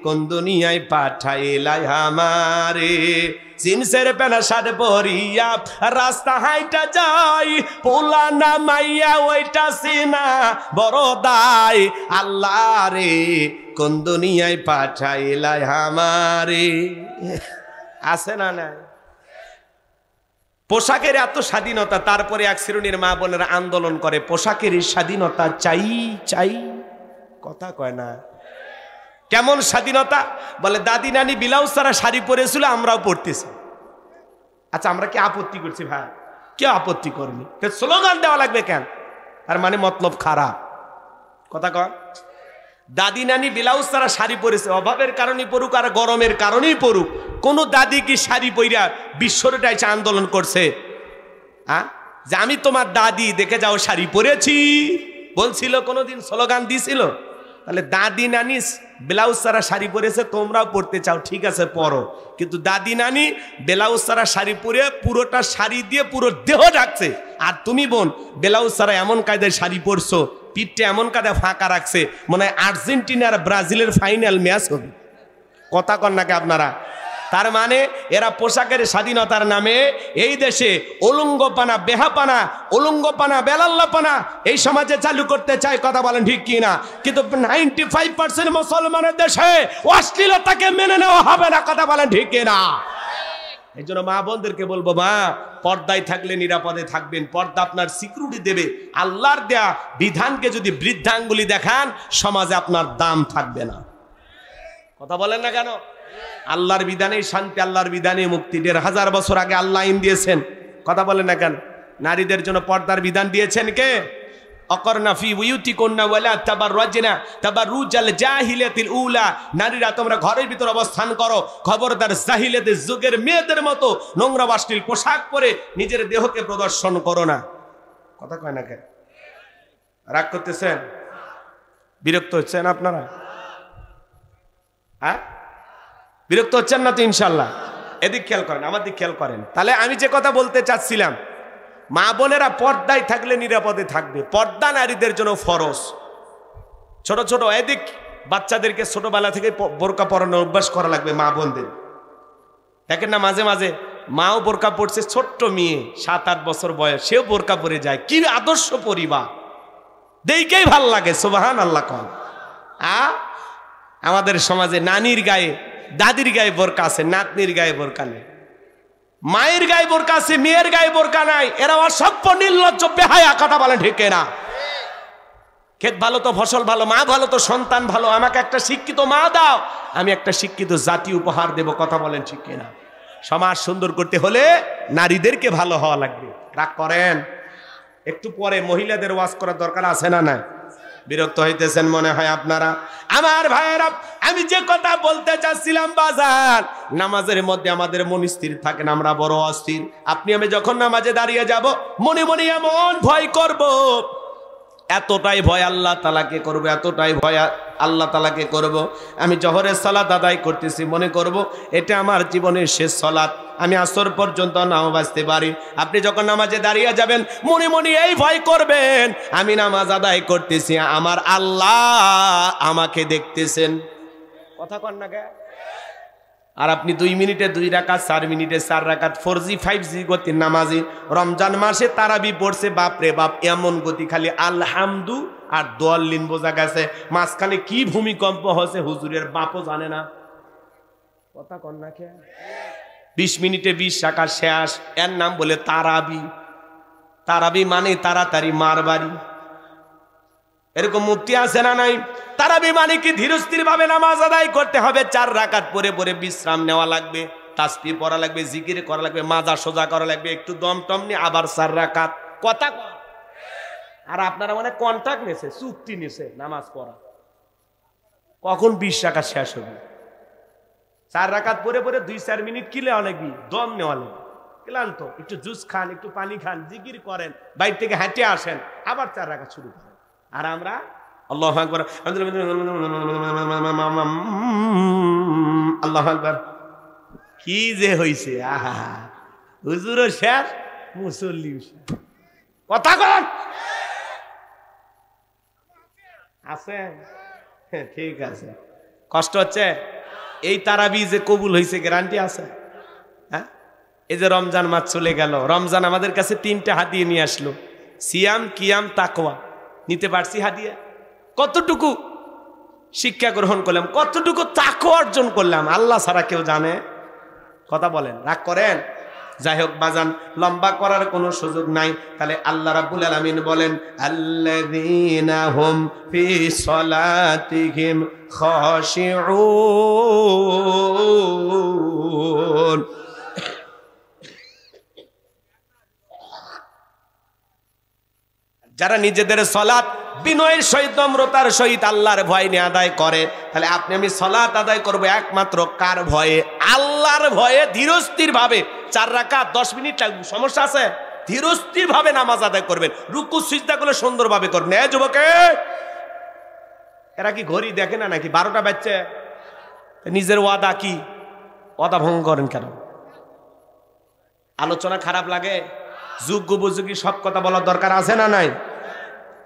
Speaker 1: কোন দুনিয়ায় পাঠাইলাই আমারে। জিন্সের প্যান্ট শার্ট পরিয়া রাস্তা হাইটা যাই, পোলা না মাইয়া ওইটা সিনা বড় দাই, আল্লাহ রে কোন দুনিয়ায় পাঠাইলাই আমারে। আছে না নাই? পোশাকের এত স্বাধীনতা, তারপরে এক শ্রেণীর মা বোনেরা আন্দোলন করে, পোশাকের স্বাধীনতা চাই চাই। কথা কয় না। কেমন স্বাধীনতা? বলে দাদি নানি ব্লাউজ ছাড়া শাড়ি পরেছিল, আমরাও পরতেছি। আচ্ছা, আমরা কি আপত্তি করছি? ভাই, কেউ আপত্তি করেনি, স্লোগান দেওয়া লাগবে কেন? আর মানে মতলব খারাপ। কথা কয়, দাদি নানি ব্লাউজ ছাড়া শাড়ি পরেছে, অভাবের কারণেই পড়ুক আর গরমের কারণেই পড়ুক, কোন দাদি কি শাড়ি পইরা বিশ্বটাই আন্দোলন করছে? যে আমি তোমার দাদি, দেখে যাও শাড়ি পরেছি বলছিল? কোনোদিন স্লোগান দিছিল? তাহলে দাদি নানি ব্লাউজ ছাড়া শাড়ি পরেছে, তোমরাও পরতে চাও, ঠিক আছে পরো, কিন্তু দাদি নানি ব্লাউজ ছাড়া শাড়ি পরে পুরোটা শাড়ি দিয়ে পুরো দেহ ঢাকছে, আর তুমি বোন ব্লাউজ ছাড়া এমন কায়দায় শাড়ি পরছো, পিঠটা এমন কায়দায় ফাঁকা রাখছে, মনে হয় আর্জেন্টিনা আর ব্রাজিলের ফাইনাল ম্যাচ হবে। কথা কন নাকি আপনারা? তার মানে এরা পোশাকের স্বাধীনতার নামে এই দেশে উলঙ্গপানা, বেহাপানা, উলঙ্গপানা, বেলাল্লাপানা এই সমাজে চালু করতে চায়। কথা বলেন ঠিক কি না? কিন্তু 95% মুসলমানের দেশে অশ্লীলতাকে মেনে নেওয়া হবে না। কথা বলেন ঠিক কি না? এই জন্য মা বোনদেরকে বলবো, মা পর্দায় থাকলে নিরাপদে থাকবেন, পর্দা আপনার সিকিউরিটি দেবে। আল্লাহর দেয়া বিধানকে যদি বৃদ্ধাঙ্গুলি দেখান, সমাজে আপনার দাম থাকবে না। কথা বলেন না কেন? আল্লাহর বিধানে শান্তি, আল্লাহর বিধানে মুক্তি। 1500 বছর আগে আল্লাহ আইন দিয়েছেন। কথা বলেন না কেন? নারীদের জন্য পর্দার বিধান দিয়েছেন কে? অকরনা ফি বুয়ুতিকুন্না ওয়ালা তাবাররাজনা তাবাররুজাল জাহিলিয়াতিল উলা। নারীরা তোমরা ঘরের ভিতর অবস্থান করো, খবরদার জাহিলিয়াতের যুগের মেয়েদের মতো নোংরা অশ্লীল পোশাক পরে নিজের দেহকে প্রদর্শন করো না। কথা কয় না কেন? রাগ করতেছেন? বিরক্ত হচ্ছেন আপনারা? হ্যাঁ, বিরক্ত হচ্ছেন না তো? ইনশাল্লাহ। এদিক খেয়াল করেন, আমার দিক খেয়াল করেন। তাহলে আমি যে কথা বলতে চাচ্ছিলাম, মা বোনেরা পর্দায় থাকলে নিরাপদে থাকবে। পর্দা নারীদের জন্য ফরজ। ছোট ছোট এদিক বাচ্চাদেরকে ছোটবেলা থেকে বোরকা পরানোর অভ্যাস করা লাগবে মা বোনদের। দেখেন না, মাঝে মাঝে মাও বোরকা পড়ছে, ছোট্ট মেয়ে 7-8 বছর বয়স, সেও বোরকা পরে যায়। কি আদর্শ পরিবার, দেখেই ভাল লাগে। সুবহানাল্লাহ। আমাদের সমাজে নানির গায়ে দাদির গায়ে বোরকা আছে, নাতনির গায়ে বোরকা নেই, মায়ের গায়ে বোরকা আছে, মেয়ের গায়ে বোরকা নাই। এরা অসভ্য, নির্লজ্জ, বেহায়া। কথা বলেন ঠিক না? ক্ষেত ভালো তো ফসল ভালো, মা ভালো তো সন্তান ভালো। আমাকে একটা শিক্ষিত মা দাও, আমি একটা শিক্ষিত জাতি উপহার দেব। কথা বলেন ঠিক না? সমাজ সুন্দর করতে হলে নারীদেরকে ভালো হওয়া লাগবে। রাগ করেন? একটু পরে মহিলাদের ওয়াজ করার দরকার আছে না? নাই? বিরক্ত হইতেছেন মনে হয় আপনারা। আমার ভাইয়েরা, আমি যে কথা বলতে চাচ্ছিলাম, বাজার নামাজের মধ্যে আমাদের মন স্থির থাকে না, আমরা বড় অস্থির। আপনি আমি যখন নামাজে দাঁড়িয়ে যাব, মনে মনে এমন ভয় করব, এতটাই ভয় আল্লাহ তাআলাকে করব, এতটাই ভয় আল্লাহ তাআলাকে করব। আমি জোহরের সালাত আদায় করতেছি, মনে করব এটা আমার জীবনের শেষ সালাত, আমি আসর পর্যন্ত নাও বাঁচতে পারি। আপনি যখন নামাজে দাঁড়িয়ে যাবেন, মনে মনে এই ভয় করবেন, আমি নামাজ আদায় করতেছি, আমার আল্লাহ আমাকে দেখতেছেন। কথা কন না কে? আর আপনি 2 মিনিটে 2 রাকাত, 4 মিনিটে 4 রাকাত, 4G 5G গতির নামাজি। রমজান মাসে তারাবি পড়ছে, বাপরে বাপ, এমন গতি, খালি আলহামদু আর দোয়াল্লিন বোঝা গেছে। মাঝখানে কি ভূমিকম্প হচ্ছে হুজুরের বাপও জানে না। কথা কন না কে? 20 মিনিটে 20 রাকাত শেষ। এর নাম বলে তারাবি। তারাবি মানে তাড়াতাড়ি মার বাড়ি। এরকম মুক্তি আছে না নাই? তারাবি মানে কি ধীরস্থির ভাবে নামাজ আদায় করতে হবে। 4 রাকাত পরে পরে বিশ্রাম নেওয়া লাগবে, তাসবিহ পড়া লাগবে, জিকির করা লাগবে, মাজা সোজা করা লাগবে, একটু দম টম নিয়ে আবার 4 রাকাত। কথা কন? আর আপনারা মানে কন্ট্রাক্ট নিছে, চুক্তি নিছে নামাজ পড়া, কখন 20 রাকাত শেষ হবে। 4 রাকাত পরে পরে 2-4 মিনিট কি নেওয়া লাগবে, দম নেওয়া লাগবে। ক্লান্ত, একটু জুস খান, একটু পানি খান, জিকির করেন, বাইরে থেকে হেঁটে আসেন, আবার 4 রাকাত শুরু করেন। আর আমরা আল্লাহু আকবার, আল্লাহু আকবার, কি যে হইছে! আহা, হুজুরও শেষ, মুসল্লিও শেষ। কথা কন? আছে? ঠিক আছে। কষ্ট হচ্ছে? এই তারাবি যে কবুল হয়েছে গ্যারান্টি আছে? হ্যাঁ, এই যে রমজান মাস চলে গেল, রমজান আমাদের কাছে 3টা হাদিয়া নিয়ে আসলো, সিয়াম, কিয়াম, তাকওয়া। নিতে পারছি হাদিয়া? কতটুকু শিক্ষা গ্রহণ করলাম, কতটুকু তাকওয়া অর্জন করলাম, আল্লাহ ছাড়া কেউ জানে? কথা বলেন, রাগ করেন? যাই হোক বাজান, লম্বা করার কোনো সুযোগ নাই। তাহলে আল্লাহ রাব্বুল আলামিন বলেন, আল্লাযীনা হুম ফি সলাতিহিম খাশিউন। যারা নিজেদের সালাত বিনয়ের সহিত, নম্রতার সহিত আল্লাহর ভয় নিয়ে আদায় করে। তাহলে আপনি আমি সালাত আদায় করবো একমাত্র কার ভয়ে? আল্লাহর ভয়ে, ধীরস্থির ভাবে। 4 রাকাত 10 মিনিট লাগবে, সমস্যা আছে? ধীরস্থির ভাবে নামাজ আদায় করবেন, রুকু সিজদা গুলো সুন্দরভাবে করবেন। এ যুবকে, এরা কি ঘড়ি দেখে না নাকি? 12টা বাজছে। নিজের ওয়াদা কি? ওয়াদা ভঙ্গ করেন কেন? আলোচনা খারাপ লাগে? যোগ্য উপযোগী সব কথা বলার দরকার আছে না নাই?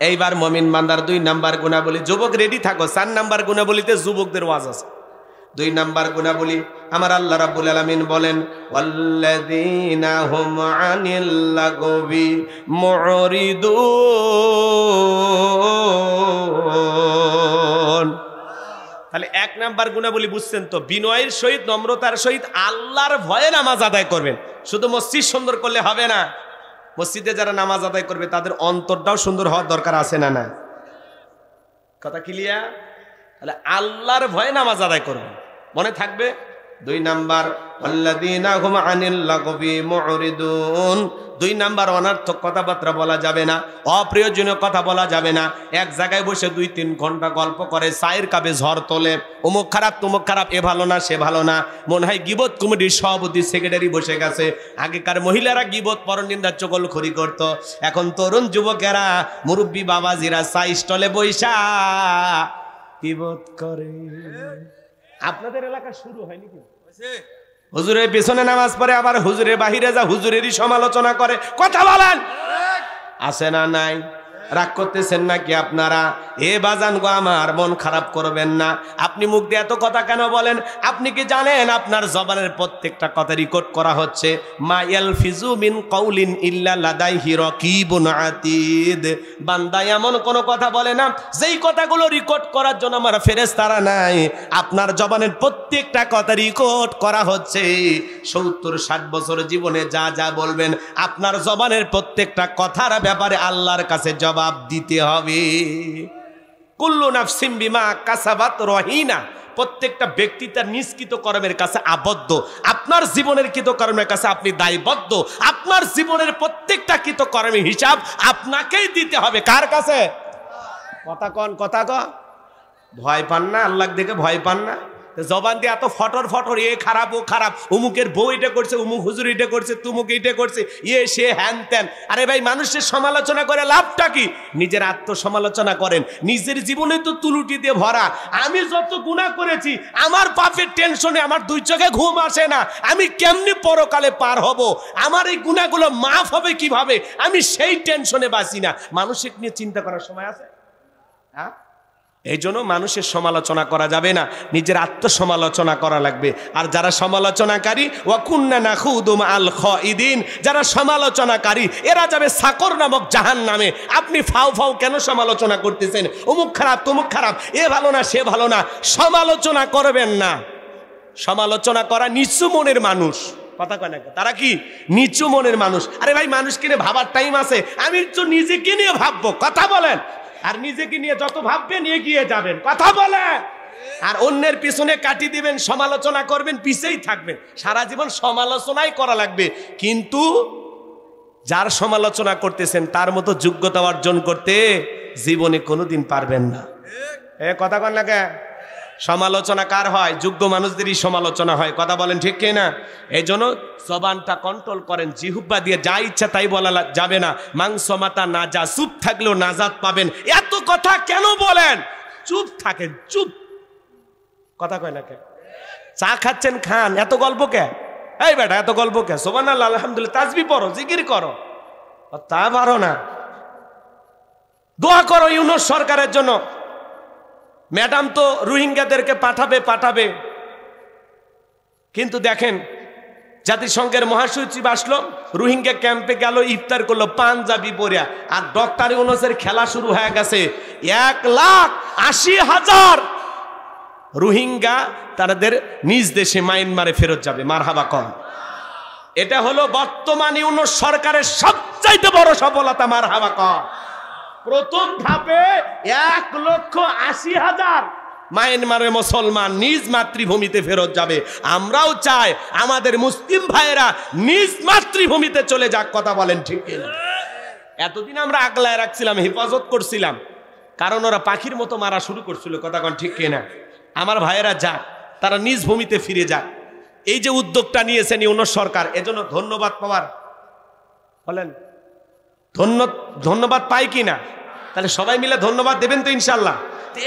Speaker 1: এইবার মুমিন বান্দার 2 নাম্বার গুণাবলী। যুবক রেডি থাকো, 4 নাম্বার গুণাবলীতে যুবকদের ওয়াজ আছে। 2 নাম্বার গুণাবলী আমার আল্লাহ রাব্বুল আলামিন বলেন, ওয়াল্লাযীনা হুম আনিল লাগবি মুরিদুন। তাহলে 1 নাম্বার গুণাবলী বুঝছেন তো? বিনয়ের সহিত, নম্রতার সহিত আল্লাহর ভয়ে নামাজ আদায় করবেন। শুধু মসজিদ সুন্দর করলে হবে না, মসজিদে যারা নামাজ আদায় করবে তাদের অন্তরটাও সুন্দর হওয়ার দরকার আছে না? না? কথা ক্লিয়ার? তাহলে আল্লাহর ভয়ে নামাজ আদায় করবে, মনে থাকবে। 2 নাম্বার, আল্লাযীনা হুম আনিল লাগবি মুরিদুন। 2 নাম্বার, অনর্থক কথাবার্তা বলা যাবে না, অপ্রয়োজনীয় কথা বলা যাবে না। এক জায়গায় বসে 2-3 ঘন্টা গল্প করে, চায়ের কাপে ঝড় তোলে, অমুক খারাপ তমুক খারাপ, এ ভালো না সে ভালো না। মনে হয় গিবত কমিটির সভাপতি সেক্রেটারি বসে গেছে। আগেকার মহিলারা গিবত পরনিন্দা চগলখড়ি করত, এখন তরুণ যুবকেরা, মুরব্বী বাবাজিরা চা স্টলে বৈশা গিবত করে। আপনাদের এলাকা শুরু হয়নি কি? হুজুরের পেছনে নামাজ পড়ে, আবার হুজুরের বাহিরে যা হুজুরেরই সমালোচনা করে। কথা বলেন, আছে না নাই? রাগ করতেছেন নাকি আপনারা? এ বাজান গো আমার, মন খারাপ করবেন না। আপনি মুখ দিয়ে এত কথা কেন বলেন? আপনি কি জানেন আপনার জবানের প্রত্যেকটা কথা রেকর্ড করা হচ্ছে? মা ইয়ালফিজু মিন কাউলিন ইল্লা লাদাইহি রাকিবুন আতীদ। বান্দা এমন কোন কথা বলে না যেই কথাগুলো রেকর্ড করার জন্য আমার ফেরেশতারা নাই। আপনার জবানের প্রত্যেকটা কথা রেকর্ড করা হচ্ছে। 70-60 বছর জীবনে যা যা বলবেন আপনার জবানের প্রত্যেকটা কথার ব্যাপারে আল্লাহর কাছে জবাব দিতে হবে। কুল্লু নাফসিম বিমা কাসাবাত রহিনা। প্রত্যেকটা ব্যক্তি তার নিষ্কৃত কর্মের কাছে আবদ্ধ। আপনার জীবনের কৃতকর্মের কাছে আপনি দায়বদ্ধ। আপনার জীবনের প্রত্যেকটা কৃতকর্মের হিসাব আপনাকেই দিতে হবে। কার কাছে? কথা কন, কথা কন। ভয় পান না? আল্লাহ দেখে ভয় পান না? জবান দিয়ে এত ফটর ফটর, এ খারাপ ও খারাপ, অমুকের বউ এটা করছে, অমুক হুজুর এটা করছে, তুমুক এটা করছে, ইয়ে সে হ্যান ত্যান। আরে ভাই, মানুষের সমালোচনা করে লাভটা কি? নিজের আত্মসমালোচনা করেন। নিজের জীবনে তো তুলুটি দিয়ে ভরা। আমি যত গুনাহ করেছি, আমার পাপের টেনশনে আমার 2 চোখে ঘুম আসে না। আমি কেমনি পরকালে পার হব, আমার এই গুনাহগুলো মাফ হবে কিভাবে, আমি সেই টেনশনে বাঁচি না। মানুষের নিয়ে চিন্তা করার সময় আছে? হ্যাঁ, এই জন্য মানুষের সমালোচনা করা যাবে না, নিজের আত্মসমালোচনা করা লাগবে। আর যারা সমালোচনাকারী, ওয়া কুন্না নাখুদু মাআল খাইদিন, যারা সমালোচনাকারী এরা যাবে সাকর নামক জাহান্নামে। আপনি ফাও ফাও কেন সমালোচনা করতেছেন? অমুক খারাপ, তমুক খারাপ, এ ভালো না, সে ভালো না। সমালোচনা করবেন না। সমালোচনা করা নিচু মনের মানুষ। কথা কয় না? তারা কি নিচু মনের মানুষ? আরে ভাই, মানুষকে নিয়ে ভাবার টাইম আছে? আমি তো নিজেকে নিয়ে ভাববো। কথা বলেন। আর নিজেকে নিয়ে যত ভাববেন এগিয়ে যাবেন। কথা বলেন। আর অন্যের পিছনে কাটি দিবেন, সমালোচনা করবেন, পিছেই থাকবেন। সারা জীবন সমালোচনাই করা লাগবে। কিন্তু যার সমালোচনা করতেছেন তার মতো যোগ্যতা অর্জন করতে জীবনে কোনোদিন পারবেন না। এ কথা কন লাগে। সমালোচনা কার হয়? যোগ্য মানুষদেরই সমালোচনা হয়। কথা বলেন ঠিক কি না? এই জন্য জবানটা কন্ট্রোল করেন। জিহুব্বা দিয়ে যা ইচ্ছা তাই বলা যাবে না। মাংস মাতা না যা, চুপ থাকলেও নাজাত পাবেন। এত কথা কেন বলেন? চুপ থাকেন, চুপ। কথা কয় না কে? চা খাচ্ছেন, খান, এত গল্প কে? এই বেটা, এত গল্প কে? সুবহানাল্লাহ, আলহামদুলিল্লাহ, তাসবিহ পড়ো, জিকির করো। তা পারো না? দোয়া করো ইউনূস সরকারের জন্য। ম্যাডাম তো রোহিঙ্গাদেরকে পাঠাবে, কিন্তু দেখেন জাতিসংঘের মহাসচিব আসলো, রোহিঙ্গা ক্যাম্পে গেল, ইফতার করলো পাঞ্জাবি পরিয়া। আর ডক্টর ইউনূসের খেলা শুরু হয়ে গেছে। 1,80,000 রোহিঙ্গা তাদের নিজ দেশে মায়ানমারে ফেরত যাবে। মারহাবা কর। এটা হলো বর্তমান ইউনূস সরকারের সবচাইতে বড় সফলতা। মারহাবা কর। প্রথম ধাপে 1,80,000 মায়ানমারের মুসলমান নিজ মাতৃভূমিতে ফেরত যাবে। আমরাও চাই আমাদের মুসলিম ভাইয়েরা নিজ মাতৃভূমিতে চলে যাক। কথা বলেন ঠিক কিনা? এতদিন আমরা আগলায় রাখছিলাম, হেফাজত করছিলাম, কারণ ওরা পাখির মতো মারা শুরু করছিল। কথা কন ঠিক কিনা? আমার ভাইয়েরা যাক, তারা নিজ ভূমিতে ফিরে যাক। এই যে উদ্যোগটা নিয়েছেন ইউনূস সরকার, এজন্য ধন্যবাদ পাওয়ার। বলেন ধন্যবাদ পাই কি না? তাহলে সবাই মিলে ধন্যবাদ দেবেন তো ইনশাল্লাহ।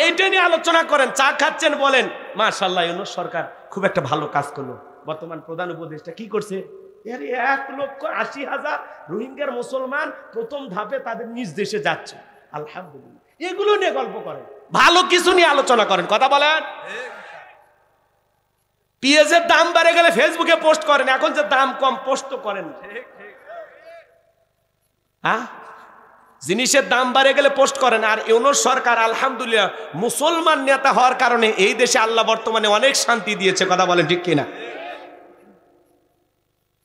Speaker 1: এইটা নিয়ে আলোচনা করেন, চা খাচ্ছেন, বলেন মাশাআল্লাহ ইউনূস সরকার খুব একটা ভালো কাজ করলো। বর্তমান প্রধান উপদেষ্টা কি করছে? 1,80,000 রোহিঙ্গার মুসলমান প্রথম ধাপে তাদের নিজ দেশে যাচ্ছে। আলহামদুলিল্লাহ। এগুলো নিয়ে গল্প করেন, ভালো কিছু নিয়ে আলোচনা করেন। কথা বলেন। পেঁয়াজের দাম বেড়ে গেলে ফেসবুকে পোস্ট করেন, এখন যে দাম কম পোস্ট করেন। হ্যাঁ, জিনিসের দাম বাড়ে গেলে পোস্ট করেন। আর ইউনূস সরকার আলহামদুলিল্লাহ মুসলমান নেতা হওয়ার কারণে এই দেশে আল্লাহ বর্তমানে অনেক শান্তি দিয়েছে। কথা বলেন ঠিক কিনা?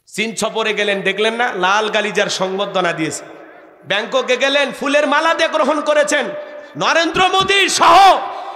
Speaker 1: চীন সফরে গেলেন, দেখলেন না? লাল গালিজার সংবর্ধনা দিয়েছে। ব্যাংককে গেলেন, ফুলের মালা দিয়ে গ্রহণ করেছেন। নরেন্দ্র মোদী সহ